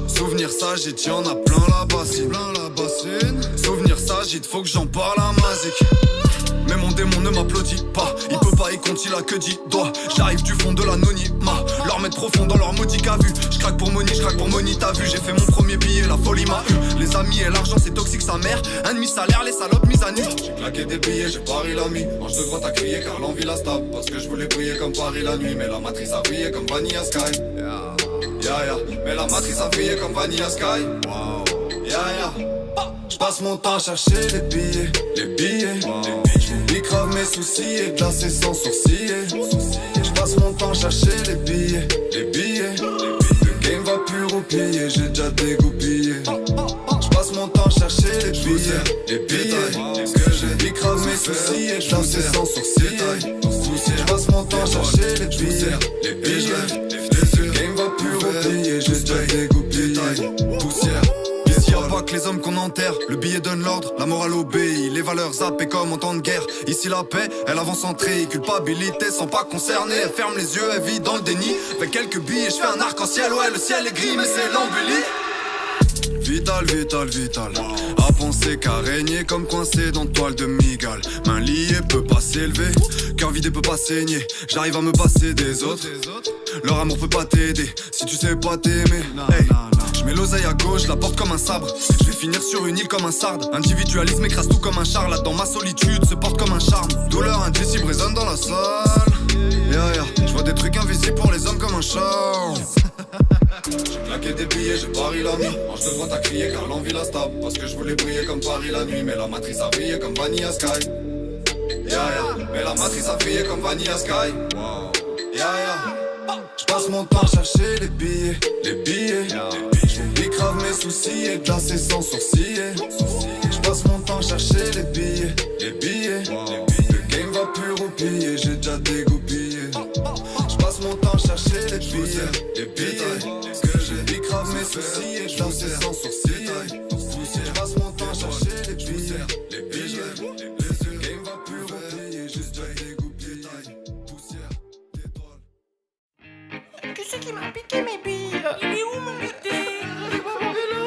Souvenir sagite, y'en a plein la bassine. Souvenir sagite, faut que j'en parle à Mazik. Mais mon démon ne m'applaudit pas. Il peut pas, il compte, il a que 10 doigts. J'arrive du fond de l'anonymat. Leur mettre profond dans leur maudit qu'a vu. J'craque pour Moni, t'as vu. J'ai fait mon premier billet, la folie m'a eu. Les amis et l'argent c'est toxique sa mère. Un demi-salaire, les salopes mises à nu. J'ai claqué des billets, j'ai pari l'ami. Ange de droite a crié car l'envie la stable. Parce que je voulais briller comme Paris la nuit. Mais la matrice a brillé comme Vanilla Sky. Mais la matrice a brillé comme Vanilla Sky. Wow. J'passe mon temps à chercher les billets. J'oublie grave mes soucis et glacé sans sourciller. J'passe mon temps à chercher les billets. Le game va plus roupiller, j'ai déjà dégoupillé. J'passe mon temps à chercher les billets. J'oublie grave mes soucis et glacé sans sourciller. J'passe mon temps à chercher les billets. Le game va plus roupiller, j'ai déjà dégoupillé. Poussière. Y'a pas que les hommes qu'on enterre, le billet donne l'ordre, la morale obéit, les valeurs zappées comme en temps de guerre. Ici la paix, elle avance en trait, culpabilité sans pas concerner. Elle ferme les yeux, elle vit dans le déni. Avec quelques billets, je fais un arc-en-ciel, ouais le ciel est gris mais c'est l'embellie. Vital, à penser qu'à régner comme coincé dans toile de migale. Main liée peut pas s'élever, cœur vidé peut pas saigner. J'arrive à me passer des autres, leur amour peut pas t'aider si tu sais pas t'aimer. Hey. Je mets l'oseille à gauche, la porte comme un sabre. Je vais finir sur une île comme un sarde. Individualisme écrase tout comme un char. Là dans ma solitude se porte comme un charme. Douleur indicible résonne dans la salle. Je vois des trucs invisibles pour les hommes comme un charme. J'ai claqué des billets, j'ai pari la nuit. Ange de droite a crié car l'envie la stable. Parce que je voulais briller comme Paris la nuit. Mais la matrice a brillé comme Vanilla Sky. Mais la matrice a brillé comme Vanilla Sky. Wow. J'passe mon temps à chercher les billets. J'oublie grave mes soucis et glacé sans sourciller. J'passe mon temps à chercher les billets. Le game va plus roupiller, j'ai déjà dégoupillé. J'passe mon temps à chercher les billets. J'oublie grave mes soucis et glacé sans sourciller. J'passe mon temps à chercher les billets. Le game va plus roupiller, j'ai déjà dégoupillé. Qui c'est qui m'a piqué mes billes? Il est où mon goûter? C'est pas mon vélo.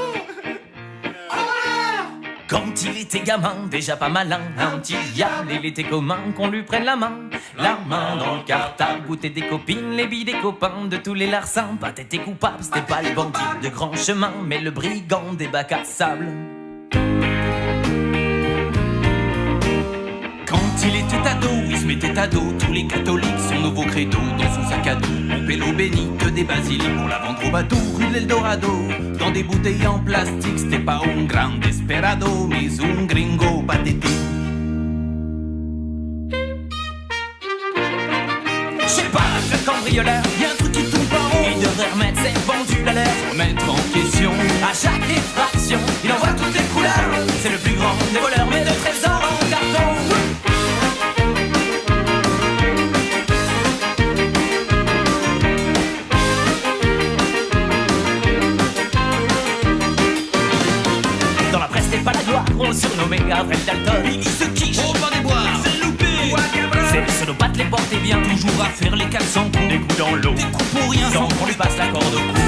Quand il était gamin, déjà pas malin, un petit diable, il était commun qu'on lui prenne la main dans le cartable, goûter des copines, les billes des copains, de tous les larcins. Pas t'étais coupable, c'était pas le bandit de grand chemin, mais le brigand des bacs à sable. Quand il était ado, il se mettait à dos tous les catholiques, son nouveau credo dans son sac à dos. Mon pélo béni, que des basiliques pour la vendre au bateau, rue de l'Eldorado. Dans des bouteilles en plastique, c'était pas un grand desperado, mais un gringo pathétique. J'sais pas, ce cambrioleur, y'a un truc qui tourne pas rond. Il devrait remettre ses pendules à l'heure, se remettre en question. À chaque effraction, il envoie toutes les couleurs. C'est le plus grand des voleurs, mais de trésors en carton. Pas la gloire, on le surnommait Avril Dalton. Il se quiche, au pas des bois, c'est loupé. C'est pseudopates les portait bien, toujours à faire les 400 coups. Des coups dans l'eau, des coups pour rien, sans qu'on lui passe la corde au cou.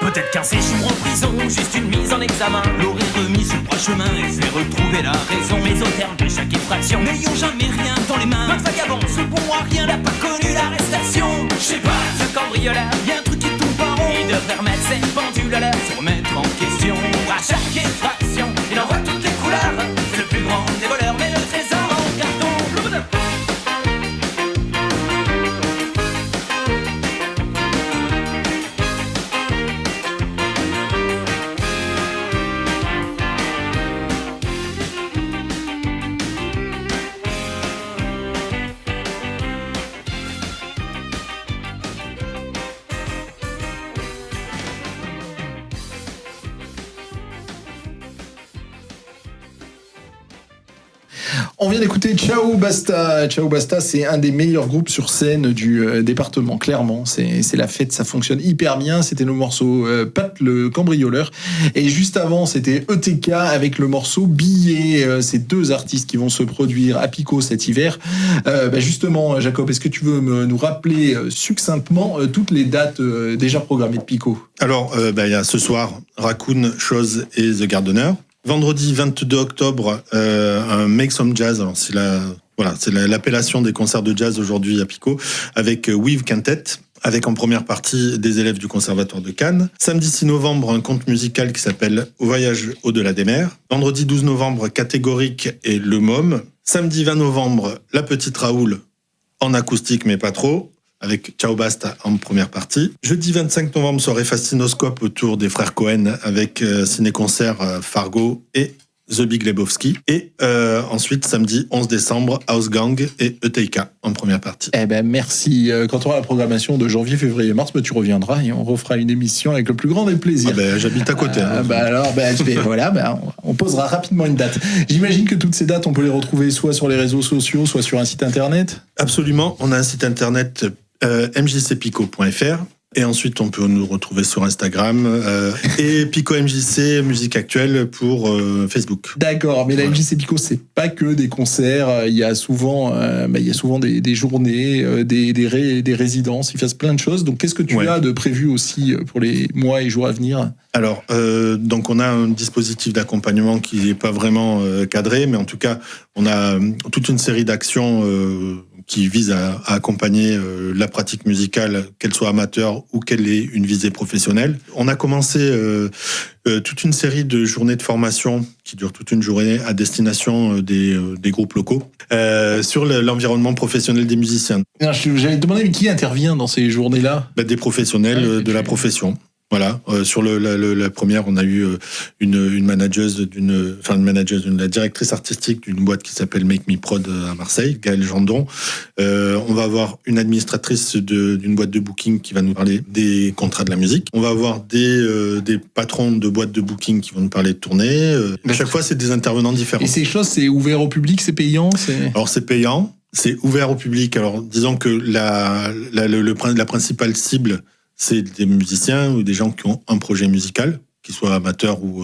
Peut-être qu'un séjour en prison, juste une mise en examen, l'aurait remis sur le droit chemin et fait retrouver la raison. Mais au terme de chaque effraction, n'ayant jamais rien dans les mains, notre vagabond, ce bon à rien n'a pas connu l'arrestation. J'sais pas, ce cambrioleur, y'a un truc qui tourne pas rond. Il devrait remettre ses pendules à l'heure, se remettre en question. À chaque On vient d'écouter Ciao Basta. Ciao Basta, c'est un des meilleurs groupes sur scène du département, clairement. C'est la fête, ça fonctionne hyper bien. C'était le morceau Pat le cambrioleur. Et juste avant, c'était ETK avec le morceau Billet. Ces deux artistes qui vont se produire à Pico cet hiver. Justement, Jacob, est-ce que tu veux nous rappeler succinctement toutes les dates déjà programmées de Pico ? Alors, il y a ce soir Raccoon, Chose et The Gardener. Vendredi 22 octobre, un Make Some Jazz. Alors c'est l'appellation des concerts de jazz aujourd'hui à Pico, avec Weave Quintet, avec en première partie des élèves du Conservatoire de Cannes. Samedi 6 novembre, un conte musical qui s'appelle Voyage au-delà des mers. Vendredi 12 novembre, Catégorique et Le Môme. Samedi 20 novembre, La Petite Raoul, en acoustique mais pas trop, avec Ciao Basta en première partie. Jeudi 25 novembre, soirée Fascinoscope autour des frères Cohen avec ciné-concert Fargo et The Big Lebowski. Et ensuite, samedi 11 décembre, House Gang et ETK en première partie. Merci. Quand on aura la programmation de janvier, février, mars, tu reviendras et on refera une émission avec le plus grand des plaisirs. J'habite à côté. On posera rapidement une date. J'imagine que toutes ces dates, on peut les retrouver soit sur les réseaux sociaux, soit sur un site internet. Absolument. On a un site internet mjcpico.fr. Et ensuite, on peut nous retrouver sur Instagram et Pico MJC Musique Actuelle pour Facebook. D'accord, mais la MJC Pico, c'est pas que des concerts. Il y a souvent, des journées, des résidences. Il se passe plein de choses. Donc, qu'est-ce que tu as de prévu aussi pour les mois et jours à venir ? Alors, donc on a un dispositif d'accompagnement qui n'est pas vraiment cadré, mais en tout cas, on a toute une série d'actions qui visent à accompagner la pratique musicale, qu'elle soit amateur ou qu'elle ait une visée professionnelle. On a commencé toute une série de journées de formation qui durent toute une journée à destination des groupes locaux sur l'environnement professionnel des musiciens. J'allais te demander, mais qui intervient dans ces journées-là ? Des professionnels de la profession. Voilà, sur la première, on a eu une manageuse la directrice artistique d'une boîte qui s'appelle Make Me Prod à Marseille, Gaëlle Gendron. On va avoir une administratrice d'une boîte de booking qui va nous parler des contrats de la musique. On va avoir des patrons de boîtes de booking qui vont nous parler de tournées. À chaque fois, c'est des intervenants différents. Et ces choses, c'est ouvert au public, c'est payant, Alors, c'est payant, c'est ouvert au public. Alors, disons que la principale cible, c'est des musiciens ou des gens qui ont un projet musical, qu'ils soient amateurs ou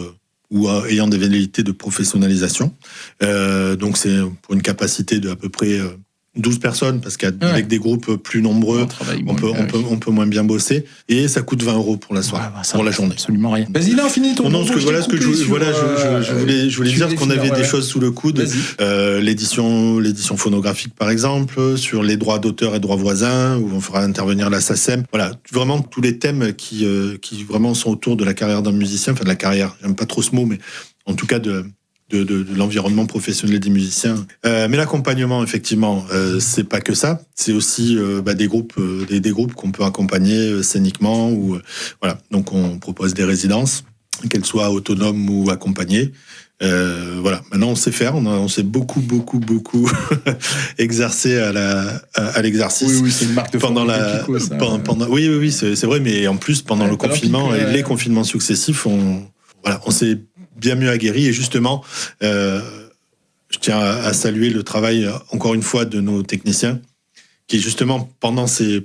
ayant des velléités de professionnalisation. Donc c'est pour une capacité de à peu près 12 personnes, parce qu'avec des groupes plus nombreux, on peut moins bien bosser. Et ça coûte 20 € pour la soirée, pour la journée. Absolument rien. Vas-y, là, finis ton je voulais dire qu'on avait des choses sous le coude. L'édition phonographique, par exemple, sur les droits d'auteur et droits voisins, où on fera intervenir la SACEM. Voilà, vraiment tous les thèmes qui vraiment sont autour de la carrière d'un musicien, enfin de la carrière, j'aime pas trop ce mot, mais en tout cas de l'environnement professionnel des musiciens. Mais l'accompagnement, effectivement, c'est pas que ça. C'est aussi des groupes qu'on peut accompagner scéniquement. Voilà. Donc, on propose des résidences, qu'elles soient autonomes ou accompagnées. Voilà. Maintenant, on sait faire. On s'est beaucoup exercé à l'exercice. Oui, c'est une marque de Pico, ça. Oui, c'est vrai. Mais en plus, pendant le confinement et les confinements successifs, on s'est bien mieux aguerri. Et justement, je tiens à saluer le travail, encore une fois, de nos techniciens, qui justement, pendant ces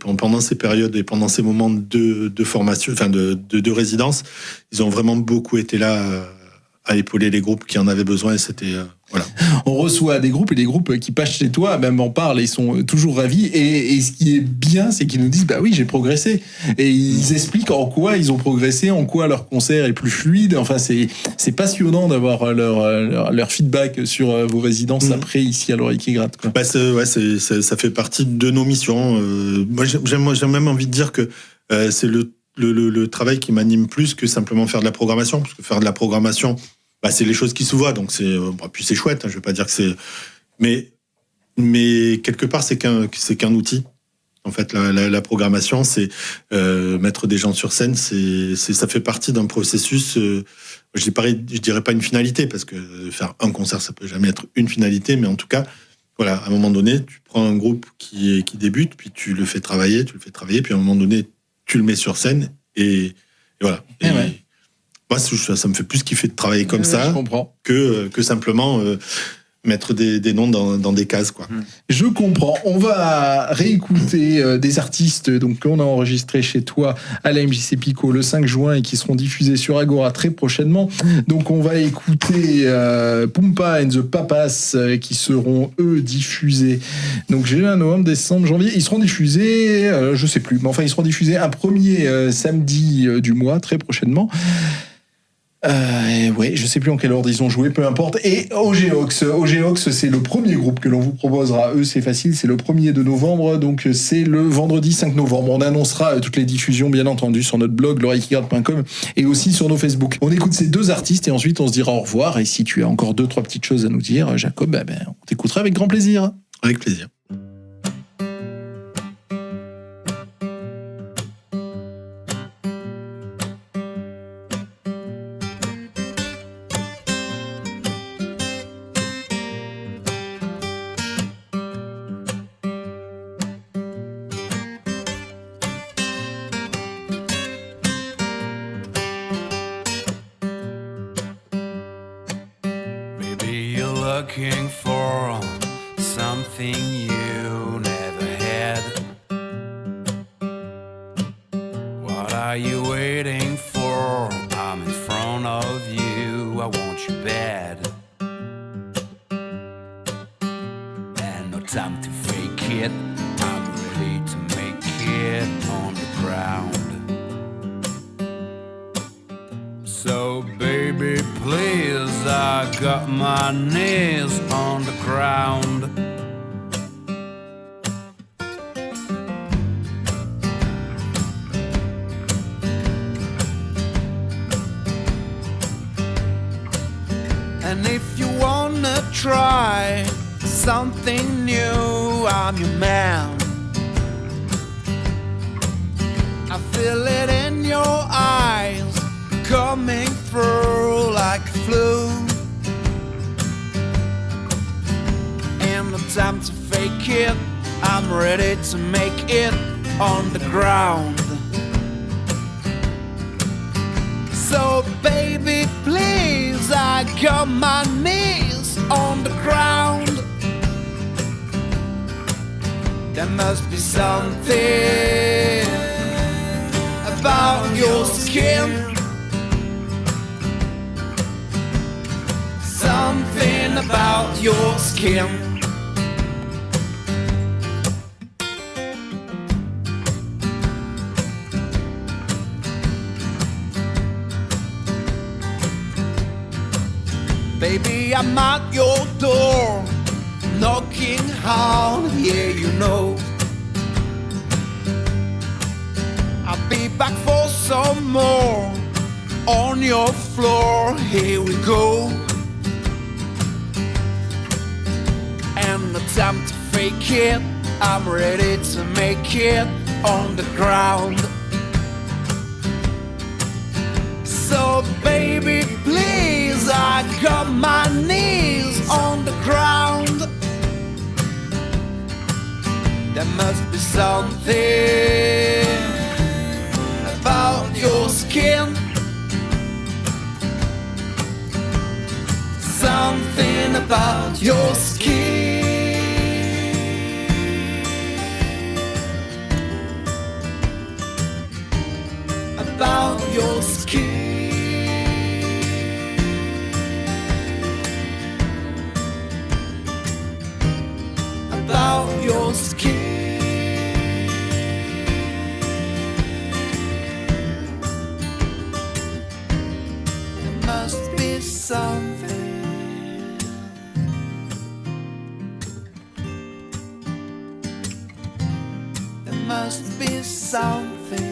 périodes et pendant ces moments de formation, enfin de résidence, ils ont vraiment beaucoup été là à épauler les groupes qui en avaient besoin. Et c'était... Voilà. On reçoit des groupes et des groupes qui passent chez toi, même en parlent, ils sont toujours ravis. Et ce qui est bien, c'est qu'ils nous disent, oui, j'ai progressé. Et ils expliquent en quoi ils ont progressé, en quoi leur concert est plus fluide. Enfin, c'est passionnant d'avoir leur feedback sur vos résidences après, ici à l'Oreille qui gratte. Quoi. Ça fait partie de nos missions. Moi, j'ai même envie de dire que c'est le travail qui m'anime plus que simplement faire de la programmation. Parce que faire de la programmation, c'est les choses qui se voient, donc puis c'est chouette, je vais pas dire que c'est... Mais quelque part, c'est qu'un outil. En fait, la programmation, c'est mettre des gens sur scène, ça fait partie d'un processus, je dirais pas une finalité, parce que faire un concert, ça peut jamais être une finalité, mais en tout cas, voilà, à un moment donné, tu prends un groupe qui débute, puis tu le fais travailler, puis à un moment donné, tu le mets sur scène, et voilà. Moi, ça me fait plus kiffer de travailler comme ça que simplement mettre des noms dans des cases, quoi. Je comprends. On va réécouter des artistes donc qu'on a enregistrés chez toi à la MJC Pico le 5 juin et qui seront diffusés sur Agora très prochainement. Donc on va écouter Pumpa and the Papas qui seront eux diffusés. Donc juin, novembre, décembre, janvier. Ils seront diffusés, je sais plus, mais enfin ils seront diffusés un premier samedi du mois très prochainement. Ouais, je sais plus en quel ordre ils ont joué, peu importe. Et OGOX, c'est le premier groupe que l'on vous proposera. Eux, c'est facile, c'est le 1er de novembre, donc c'est le vendredi 5 novembre. On annoncera toutes les diffusions, bien entendu, sur notre blog, l'oreillequigratte.com, et aussi sur nos Facebook. On écoute ces deux artistes et ensuite on se dira au revoir. Et si tu as encore 2-3 petites choses à nous dire, Jacob, on t'écoutera avec grand plaisir. Avec plaisir. Looking for something you never had. What are you waiting for? I'm in front of you, I want you bad. And no time to fake it, I'm ready to make it on the ground. So baby, please, I got my knees on the ground. And if you wanna try something new, I'm your man. I feel it in your eyes, coming through like a flu. And no time to fake it, I'm ready to make it on the ground. So baby, please, I got my knees on the ground. There must be something about your skin, something about your skin. Baby, I'm at your door, knocking hard, yeah, you know. I'll be back for some more on your floor, here we go. And no time to fake it, I'm ready to make it on the ground. So baby, please, I got my knees on the ground. There must be something about your skin, something about your skin, about your skin. About your skin. There must be something. There must be something.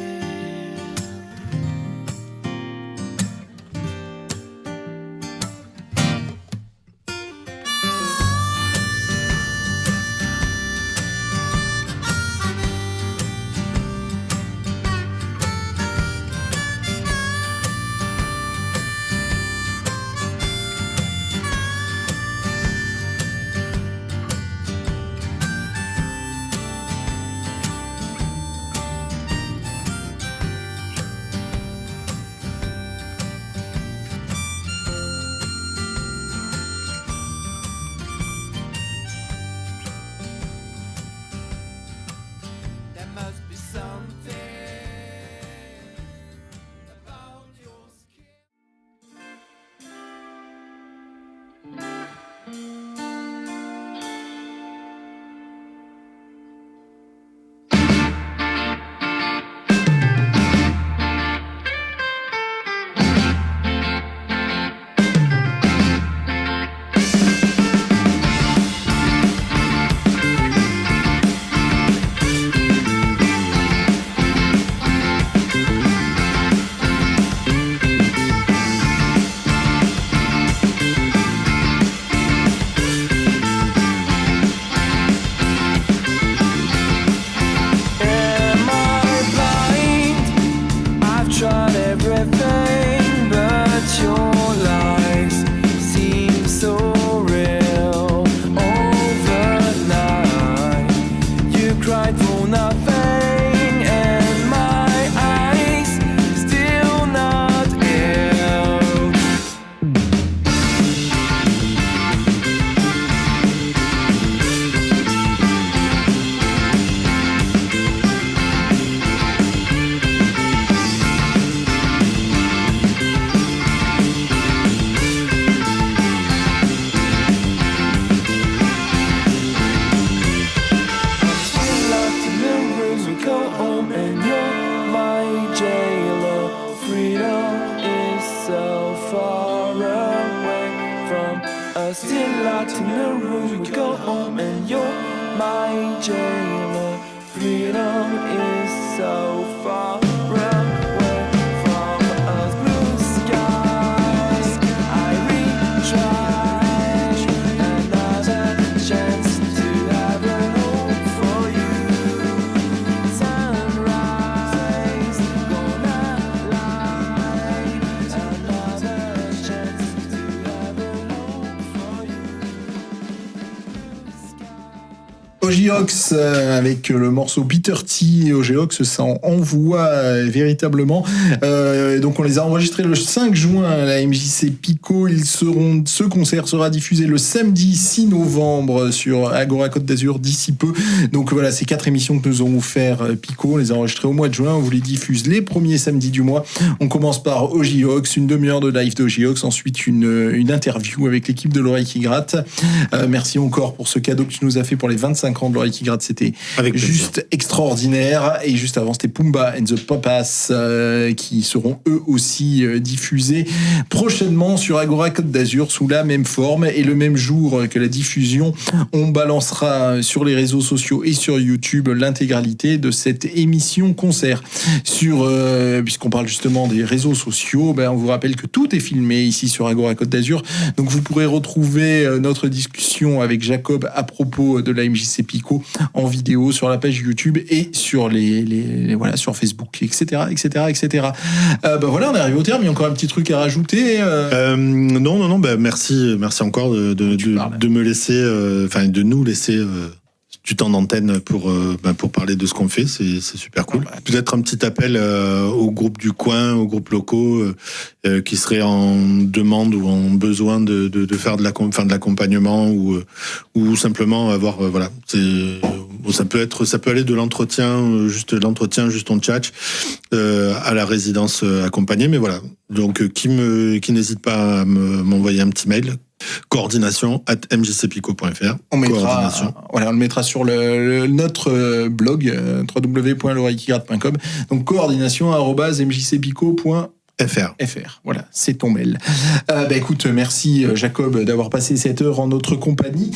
Ox avec le morceau Peter T. OG Ox, ça en envoie véritablement. Donc on les a enregistrés le 5 juin à la MJC Pico. Ce concert sera diffusé le samedi 6 novembre sur Agora Côte d'Azur d'ici peu. Donc voilà, ces 4 émissions que nous avons offert Pico, on les a enregistrées au mois de juin. On vous les diffuse les premiers samedis du mois. On commence par OG Ox, une demi-heure de live d'OG Ox, ensuite une interview avec l'équipe de l'Oreille qui gratte. Merci encore pour ce cadeau que tu nous as fait pour les 25 ans de l'Oreille qui gratte. C'était juste extraordinaire. Et juste avant, c'était Pumba and the Papas qui seront eux aussi diffusés prochainement sur Agora Côte d'Azur sous la même forme. Et le même jour que la diffusion, on balancera sur les réseaux sociaux et sur YouTube l'intégralité de cette émission concert. Puisqu'on parle justement des réseaux sociaux, on vous rappelle que tout est filmé ici sur Agora Côte d'Azur. Donc vous pourrez retrouver notre discussion avec Jacob à propos de la MJC Pico en vidéo sur la page YouTube et sur sur Facebook, etc. Voilà, on est arrivé au terme. Il y a encore un petit truc à rajouter. Non. Merci encore de me laisser, de nous laisser du temps d'antenne pour parler de ce qu'on fait. C'est super cool. Peut-être un petit appel aux groupes du coin, aux groupes locaux qui seraient en demande ou en besoin de faire de l'accompagnement ou simplement avoir ça peut aller de l'entretien juste on tchatch à la résidence accompagnée, mais voilà. Donc qui n'hésite pas à m'envoyer un petit mail. coordination@mjcpico.fr. On le mettra sur notre blog www.l'oreillequigratte.com. Donc coordination@mjcpico.fr. Voilà, c'est ton mail. Écoute, merci Jacob d'avoir passé cette heure en notre compagnie.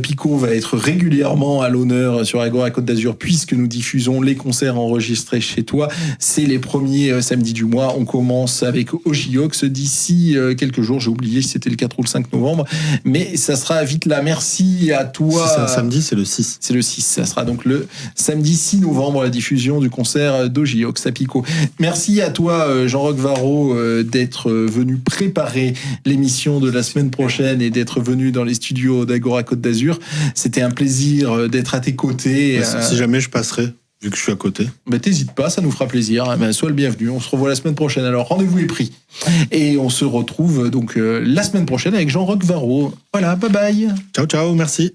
Pico va être régulièrement à l'honneur sur Agora Côte d'Azur puisque nous diffusons les concerts enregistrés chez toi. C'est les premiers samedis du mois. On commence avec OG Ox d'ici quelques jours. J'ai oublié si c'était le 4 ou le 5 novembre, mais ça sera vite là. Merci à toi. Si c'est un samedi, c'est le 6. C'est le 6. Ça sera donc le samedi 6 novembre la diffusion du concert d'OG Ox à Pico. Merci à toi Jean-Roch Varro d'être venu préparer l'émission de la semaine prochaine et d'être venu dans les studios d'Agora Côte d'Azur. C'était un plaisir d'être à tes côtés. Si jamais je passerai, vu que je suis à côté. T'hésites pas, ça nous fera plaisir. Sois le bienvenu. On se revoit la semaine prochaine. Alors, rendez-vous est pris. Et on se retrouve donc la semaine prochaine avec Jean-Roch Varro. Voilà, bye bye. Ciao, merci.